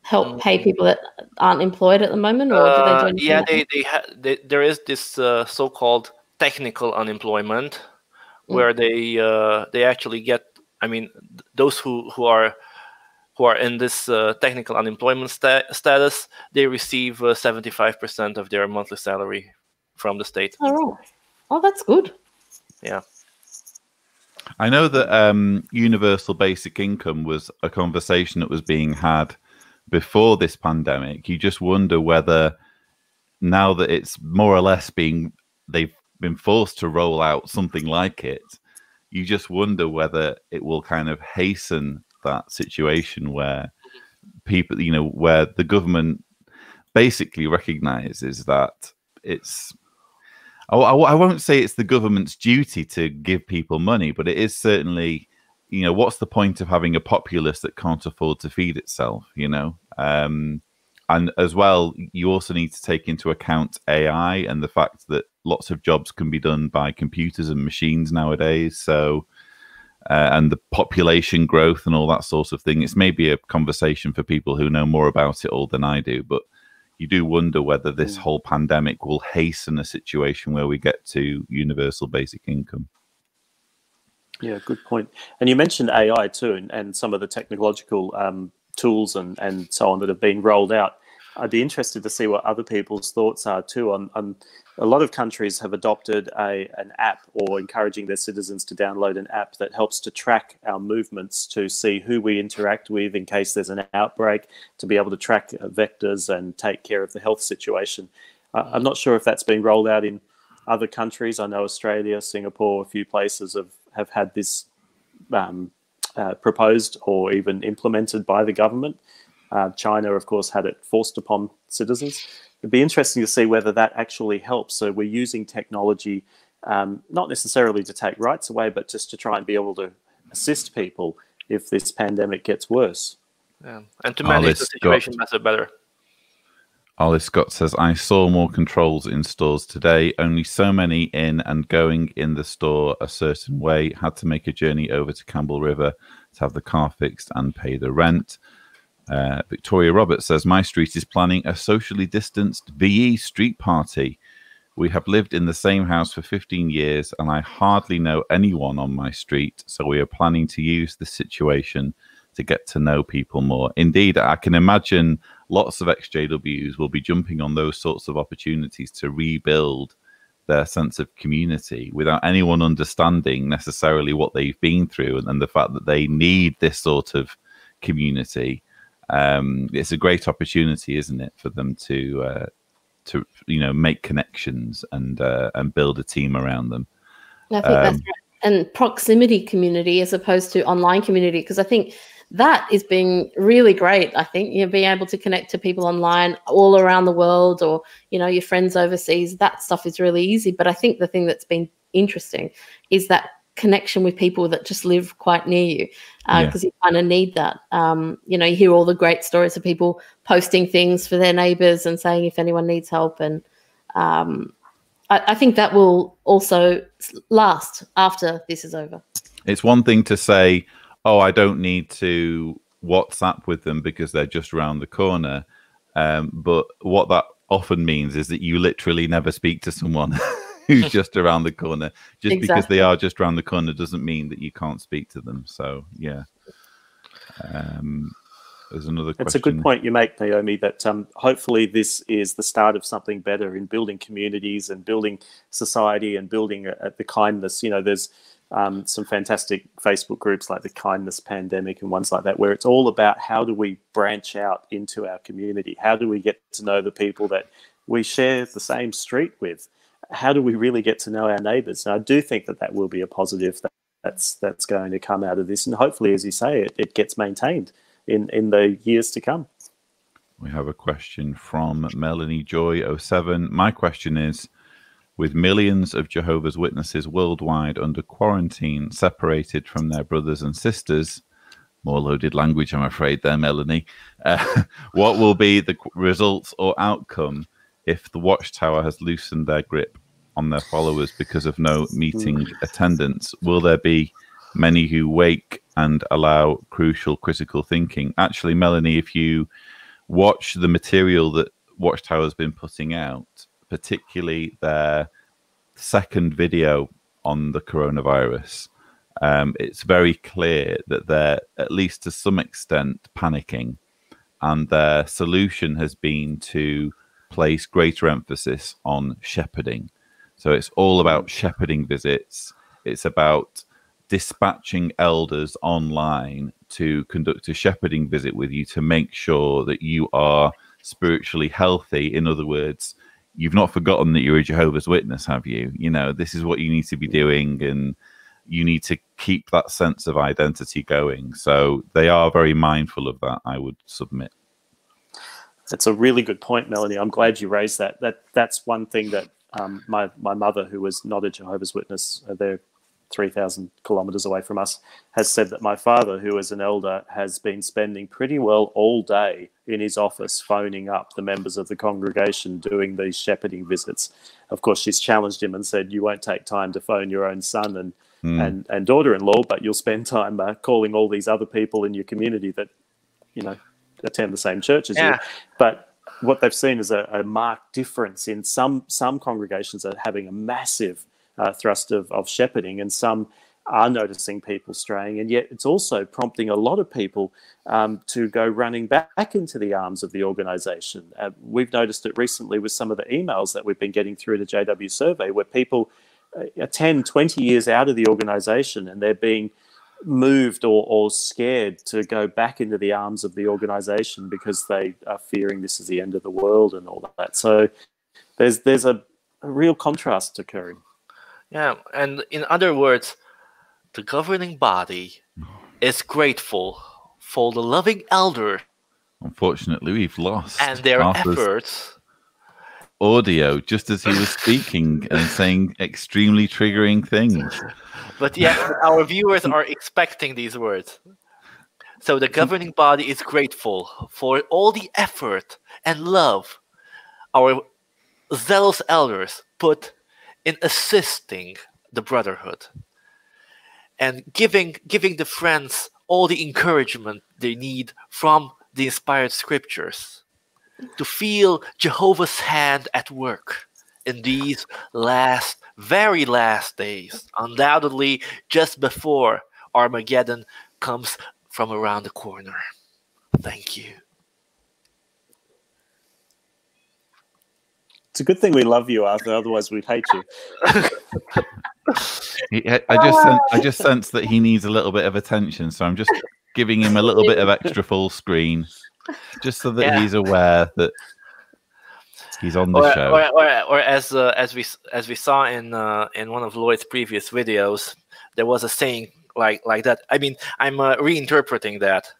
help pay people that aren't employed at the moment, or do they do anything? Yeah, there is this so-called technical who are in this technical unemployment status, they receive 75% of their monthly salary from the state. Oh, right. Oh, that's good. Yeah. I know that universal basic income was a conversation that was being had before this pandemic. You just wonder whether now that it's more or less they've been forced to roll out something like it, you just wonder whether it will kind of hasten that situation where people, where the government basically recognizes that it's, I won't say it's the government's duty to give people money, but it is certainly, what's the point of having a populace that can't afford to feed itself, and as well, you also need to take into account AI and the fact that lots of jobs can be done by computers and machines nowadays. So, and the population growth and all that sort of thing. It's maybe a conversation for people who know more about it all than I do, but you do wonder whether this whole pandemic will hasten a situation where we get to universal basic income. Yeah, good point. And you mentioned AI too, and some of the technological tools and so on that have been rolled out. I'd be interested to see what other people's thoughts are too. On a lot of countries have adopted an app, or encouraging their citizens to download an app that helps to track our movements, to see who we interact with in case there's an outbreak, to be able to track vectors and take care of the health situation. I'm not sure if that's been rolled out in other countries. I know Australia, Singapore, a few places have had this proposed or even implemented by the government. China, of course, had it forced upon citizens. It'd be interesting to see whether that actually helps. So we're using technology not necessarily to take rights away, but just to try and be able to assist people if this pandemic gets worse. Yeah. And to manage the situation better. Alice Scott says, I saw more controls in stores today, only so many in and going in the store a certain way. Had to make a journey over to Campbell River to have the car fixed and pay the rent. Victoria Roberts says, my street is planning a socially distanced VE street party. We have lived in the same house for 15 years and I hardly know anyone on my street, so we are planning to use this situation to get to know people more. Indeed, I can imagine lots of ex-JWs will be jumping on those sorts of opportunities to rebuild their sense of community without anyone understanding necessarily what they've been through, and the fact that they need this sort of community. It's a great opportunity, isn't it, for them to make connections and build a team around them. I think that's right. And proximity community as opposed to online community, because I think that is being really great. I think being able to connect to people online all around the world, or your friends overseas, that stuff is really easy. But I think the thing that's been interesting is that connection with people that just live quite near you, because you kind of need that. You hear all the great stories of people posting things for their neighbors and saying if anyone needs help, and I think that will also last after this is over. It's one thing to say, oh, I don't need to WhatsApp with them because they're just around the corner, but what that often means is that you literally never speak to someone who's just around the corner. Just because they are just around the corner doesn't mean that you can't speak to them. So yeah, there's another question. It's a good point you make, Naomi, that hopefully this is the start of something better in building communities and building society and building the kindness. There's some fantastic Facebook groups like the Kindness Pandemic and ones like that, where it's all about how do we branch out into our community? How do we get to know the people that we share the same street with? How do we really get to know our neighbours? And I do think that will be a positive that's going to come out of this. And hopefully, as you say, it gets maintained in the years to come. We have a question from Melanie Joy 07. My question is, with millions of Jehovah's Witnesses worldwide under quarantine, separated from their brothers and sisters, more loaded language, I'm afraid there, Melanie, what will be the results or outcome if the Watchtower has loosened their grip on their followers because of no meeting attendance? Will there be many who wake and allow crucial critical thinking? Actually, Melanie, if you watch the material that Watchtower has been putting out, particularly their second video on the coronavirus, it's very clear that they're, at least to some extent, panicking, and their solution has been to place greater emphasis on shepherding. So it's all about shepherding visits. It's about dispatching elders online to conduct a shepherding visit with you to make sure that you are spiritually healthy. In other words, you've not forgotten that you're a Jehovah's Witness, have you? You know, this is what you need to be doing, and you need to keep that sense of identity going. So they are very mindful of that, I would submit. That's a really good point, Melanie. I'm glad you raised that. That's one thing that my mother, who was not a Jehovah's Witness, they're 3,000 kilometers away from us, has said that my father, who is an elder, has been spending pretty well all day in his office phoning up the members of the congregation doing these shepherding visits. Of course, she's challenged him and said, you won't take time to phone your own son and daughter-in-law, but you'll spend time calling all these other people in your community that, you know, attend the same church as you. But what they've seen is a marked difference in some congregations are having a massive thrust of shepherding, and some are noticing people straying, and yet it's also prompting a lot of people to go running back into the arms of the organisation. We've noticed it recently with some of the emails that we've been getting through the JW survey, where people are 10, 20 years out of the organisation and they're being moved or scared to go back into the arms of the organisation because they are fearing this is the end of the world and all that. So there's a real contrast occurring. Yeah, and in other words, the governing body is grateful for the loving elder. Unfortunately, we've lost and their Arthur's efforts. Audio just as he was speaking and saying extremely triggering things. But yes, our viewers are expecting these words. So the governing body is grateful for all the effort and love our zealous elders put in assisting the brotherhood and giving the friends all the encouragement they need from the inspired scriptures to feel Jehovah's hand at work in these very last days, undoubtedly just before Armageddon comes from around the corner. Thank you. It's a good thing we love you, Arthur, otherwise we'd hate you. I just sense that he needs a little bit of attention, so I'm just giving him a little bit of extra full screen, just so that he's aware that he's on the show. Or as we saw in one of Lloyd's previous videos, there was a saying like that. I mean, I'm reinterpreting that.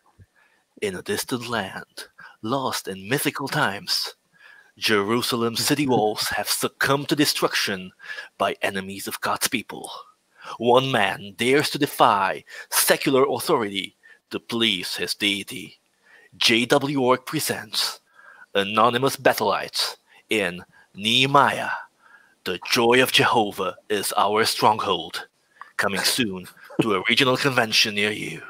In a distant land, lost in mythical times, Jerusalem's city walls have succumbed to destruction by enemies of God's people. One man dares to defy secular authority to please his deity. J.W. Org presents Anonymous Battleites in Nehemiah. The joy of Jehovah is our stronghold. Coming soon to a regional convention near you.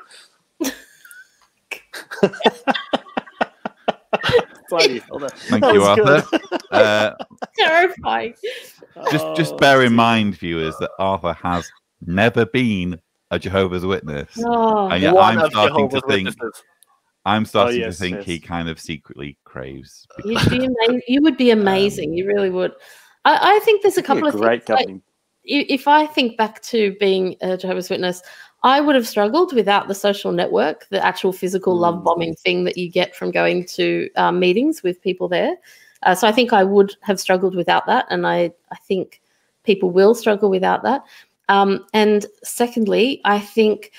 Thank you, Arthur. Terrifying. Just bear in mind, viewers, that Arthur has never been a Jehovah's Witness. And yet I'm starting to think he kind of secretly craves. You would be amazing. You really would. I think there's a couple of things. Like, if I think back to being a Jehovah's Witness, I would have struggled without the social network, the actual physical love bombing thing that you get from going to meetings with people there. So I think I would have struggled without that, and I think people will struggle without that. And secondly, I think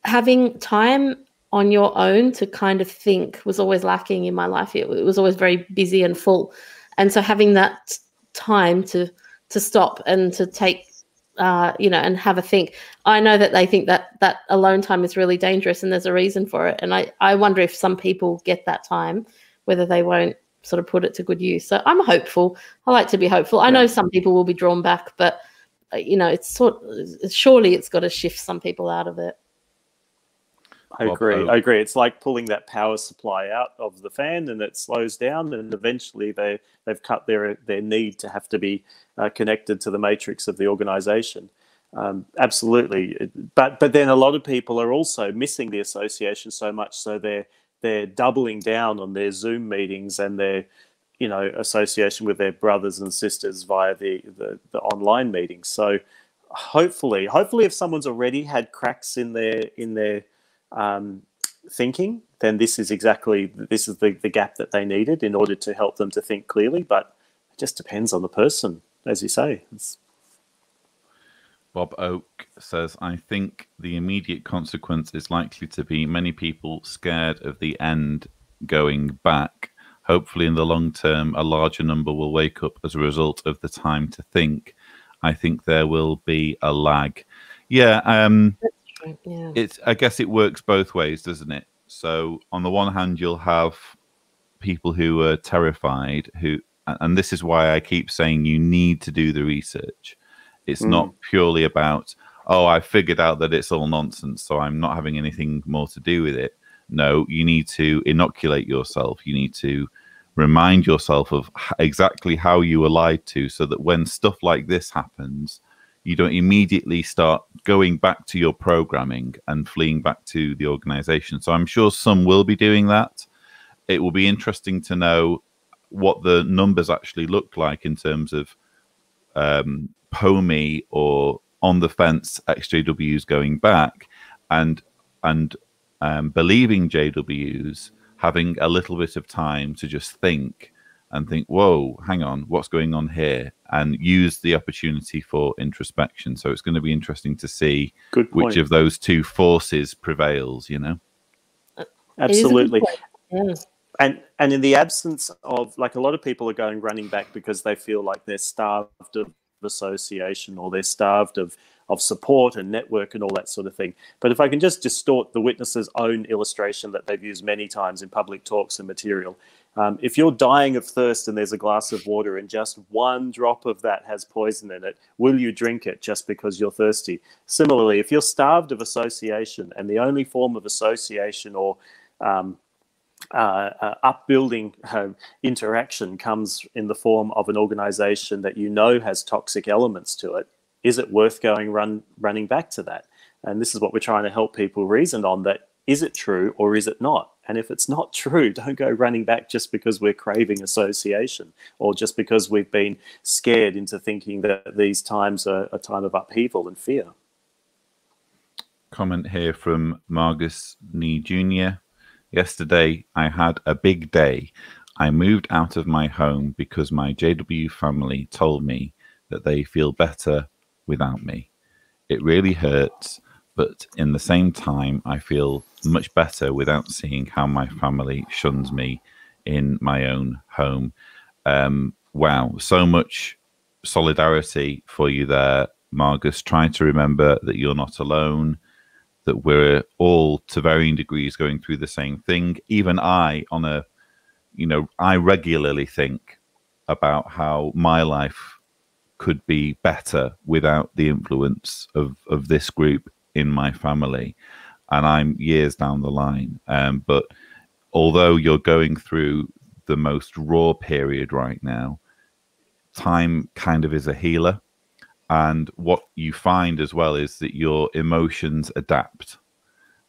having time on your own to kind of think was always lacking in my life. It was always very busy and full. And so having that time to stop and to take and have a think. I know that they think that alone time is really dangerous, and there's a reason for it. And I wonder if some people get that time, whether they won't sort of put it to good use. So I'm hopeful. I like to be hopeful. I know some people will be drawn back, but surely it's got to shift some people out of it. I agree. It's like pulling that power supply out of the fan, and it slows down, and eventually they've cut their need to have to be connected to the matrix of the organisation. Absolutely. But then a lot of people are also missing the association so much, so they're doubling down on their Zoom meetings and their, you know, association with their brothers and sisters via the online meetings. So hopefully if someone's already had cracks in their thinking, then this is the gap that they needed in order to help them to think clearly. But it just depends on the person, as you say. Bob Oak says, I think the immediate consequence is likely to be many people scared of the end going back. Hopefully in the long term, a larger number will wake up as a result of the time to think. I think there will be a lag. Yeah, I guess it works both ways, doesn't it? So on the one hand, you'll have people who are terrified, and this is why I keep saying you need to do the research. It's not purely about, oh, I figured out that it's all nonsense, so I'm not having anything more to do with it. No, you need to inoculate yourself. You need to remind yourself of exactly how you were lied to, so that when stuff like this happens, you don't immediately start going back to your programming and fleeing back to the organization. So I'm sure some will be doing that. It will be interesting to know what the numbers actually look like in terms of POMI or on the fence XJWs going back, and believing JWs having a little bit of time to just think, whoa, hang on, what's going on here, and use the opportunity for introspection. So it's going to be interesting to see which of those two forces prevails, you know? Absolutely. And in the absence of, like, a lot of people are running back because they feel like they're starved of association, or they're starved of support and network and all that sort of thing. But if I can just distort the witness's own illustration that they've used many times in public talks and material, if you're dying of thirst and there's a glass of water and just one drop of that has poison in it, will you drink it just because you're thirsty? Similarly, if you're starved of association and the only form of association or upbuilding interaction comes in the form of an organization that you know has toxic elements to it, is it worth running back to that? And this is what we're trying to help people reason on, that is it true or is it not? And if it's not true, don't go running back just because we're craving association, or just because we've been scared into thinking that these times are a time of upheaval and fear. Comment here from Margus Nee Jr. Yesterday, I had a big day. I moved out of my home because my JW family told me that they feel better without me. It really hurts, but in the same time, I feel much better without seeing how my family shuns me in my own home. Wow, so much solidarity for you there, Margus. Try to remember that you're not alone, that we're all to varying degrees going through the same thing. Even I, I regularly think about how my life could be better without the influence of this group in my family. And I'm years down the line. But although you're going through the most raw period right now, time kind of is a healer. And what you find as well is that your emotions adapt.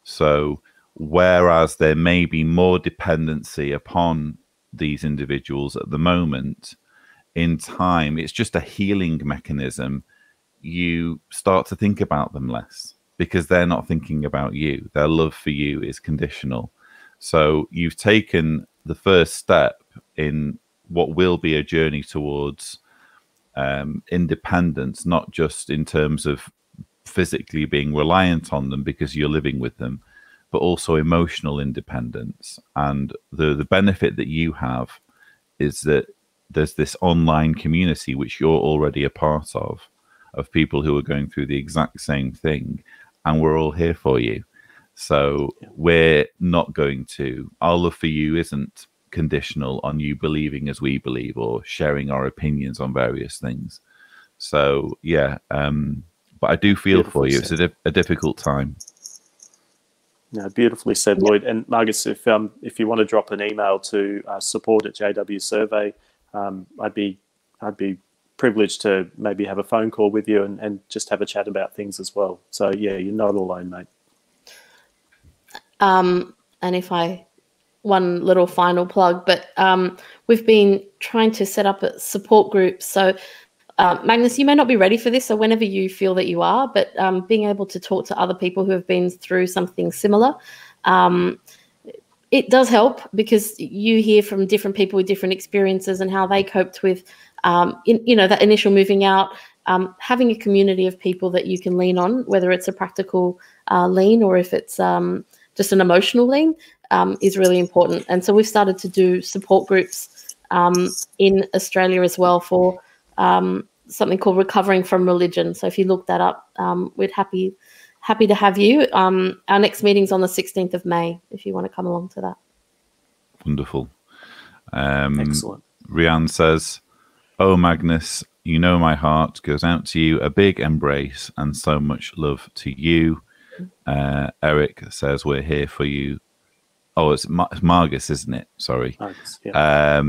So whereas there may be more dependency upon these individuals at the moment, in time, it's just a healing mechanism. You start to think about them less because they're not thinking about you. Their love for you is conditional. So you've taken the first step in what will be a journey towards independence, not just in terms of physically being reliant on them because you're living with them, but also emotional independence. And the benefit that you have is that there's this online community which you're already a part of people who are going through the exact same thing, and we're all here for you. So we're not going to, our love for you isn't conditional on you believing as we believe or sharing our opinions on various things. So yeah, but I do feel for you. It's a difficult time. No, beautifully said, Lloyd. And Margus, if you want to drop an email to support@JW Survey, I'd be privileged to maybe have a phone call with you and just have a chat about things as well. So yeah, you're not alone, mate. And one little final plug, but we've been trying to set up a support group. So Magnus, you may not be ready for this, so whenever you feel that you are, but being able to talk to other people who have been through something similar, it does help, because you hear from different people with different experiences and how they coped with, that initial moving out. Having a community of people that you can lean on, whether it's a practical lean or if it's just an emotional lean, is really important. And so we've started to do support groups in Australia as well for something called Recovering from Religion. So if you look that up, we'd happy to have you. Our next meeting's on the 16th of May, if you want to come along to that. Wonderful. Excellent. Rianne says, "Oh, Magnus, you know my heart goes out to you. A big embrace and so much love to you." Eric says, "We're here for you." Oh, it's Margus, isn't it? Sorry. Margus, yeah.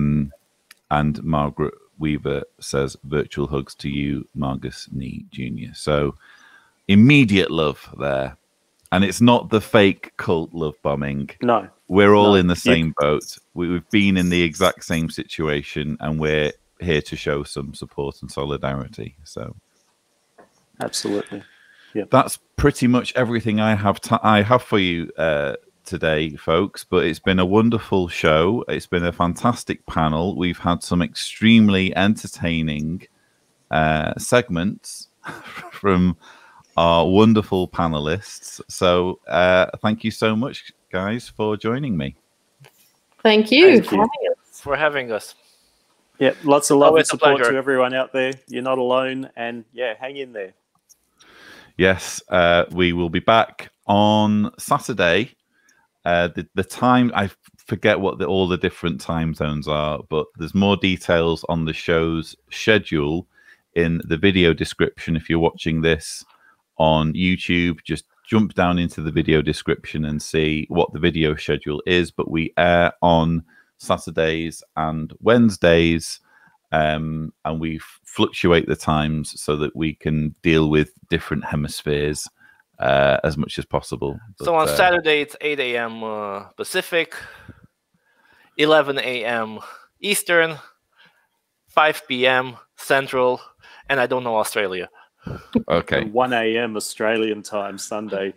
And Margaret Weaver says, "Virtual hugs to you, Margus Nee Jr." So immediate love there. And it's not the fake cult love bombing. No. We're all in the same boat. We've been in the exact same situation, and we're here to show some support and solidarity. So absolutely. Yeah. That's pretty much everything I have for you today, folks. But it's been a wonderful show. It's been a fantastic panel. We've had some extremely entertaining segments from our wonderful panelists. So thank you so much, guys, for joining me. Thank you for having us. Yeah, lots of love and support to everyone out there. You're not alone, and yeah, hang in there. Yes, we will be back on Saturday. The time, I forget what all the different time zones are, but there's more details on the show's schedule in the video description. If you're watching this on YouTube, just jump down into the video description and see what the video schedule is. But we air on Saturdays and Wednesdays, and we fluctuate the times so that we can deal with different hemispheres as much as possible. But, so on Saturday, it's 8 a.m. Pacific, 11 a.m. Eastern, 5 p.m. Central, and I don't know Australia. Okay. 1 a.m. Australian time Sunday.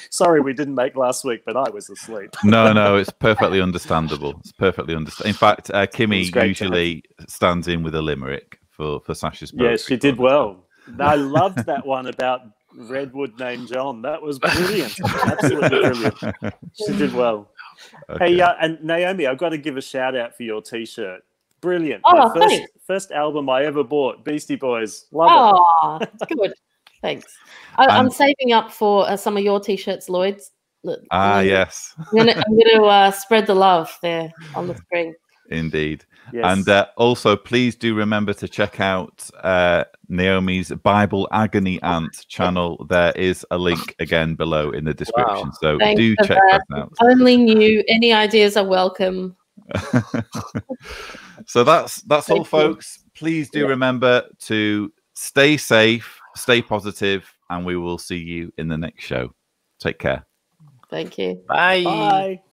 Sorry we didn't make last week, but I was asleep. No, it's perfectly understandable. It's perfectly understandable. In fact, Kimmy usually stands in with a limerick for Sasha's birthday. Yeah, she did well. I loved that one about Redwood named John. That was brilliant. Absolutely brilliant. She did well. Okay. Hey, and Naomi, I've got to give a shout out for your T-shirt. Brilliant. Oh, first album I ever bought, Beastie Boys. Love it. Oh, good. Thanks. I'm saving up for some of your T-shirts, Lloyd's. Yes. I'm going to spread the love there on the screen. Indeed. Yes. And also, please do remember to check out Naomi's Bible Agony Aunt channel. There is a link again below in the description. Wow. So Thanks do check that out. Only new. Any ideas are welcome. So that's all, folks. Please do remember to stay safe, stay positive, and we will see you in the next show. Take care. Thank you. Bye. Bye.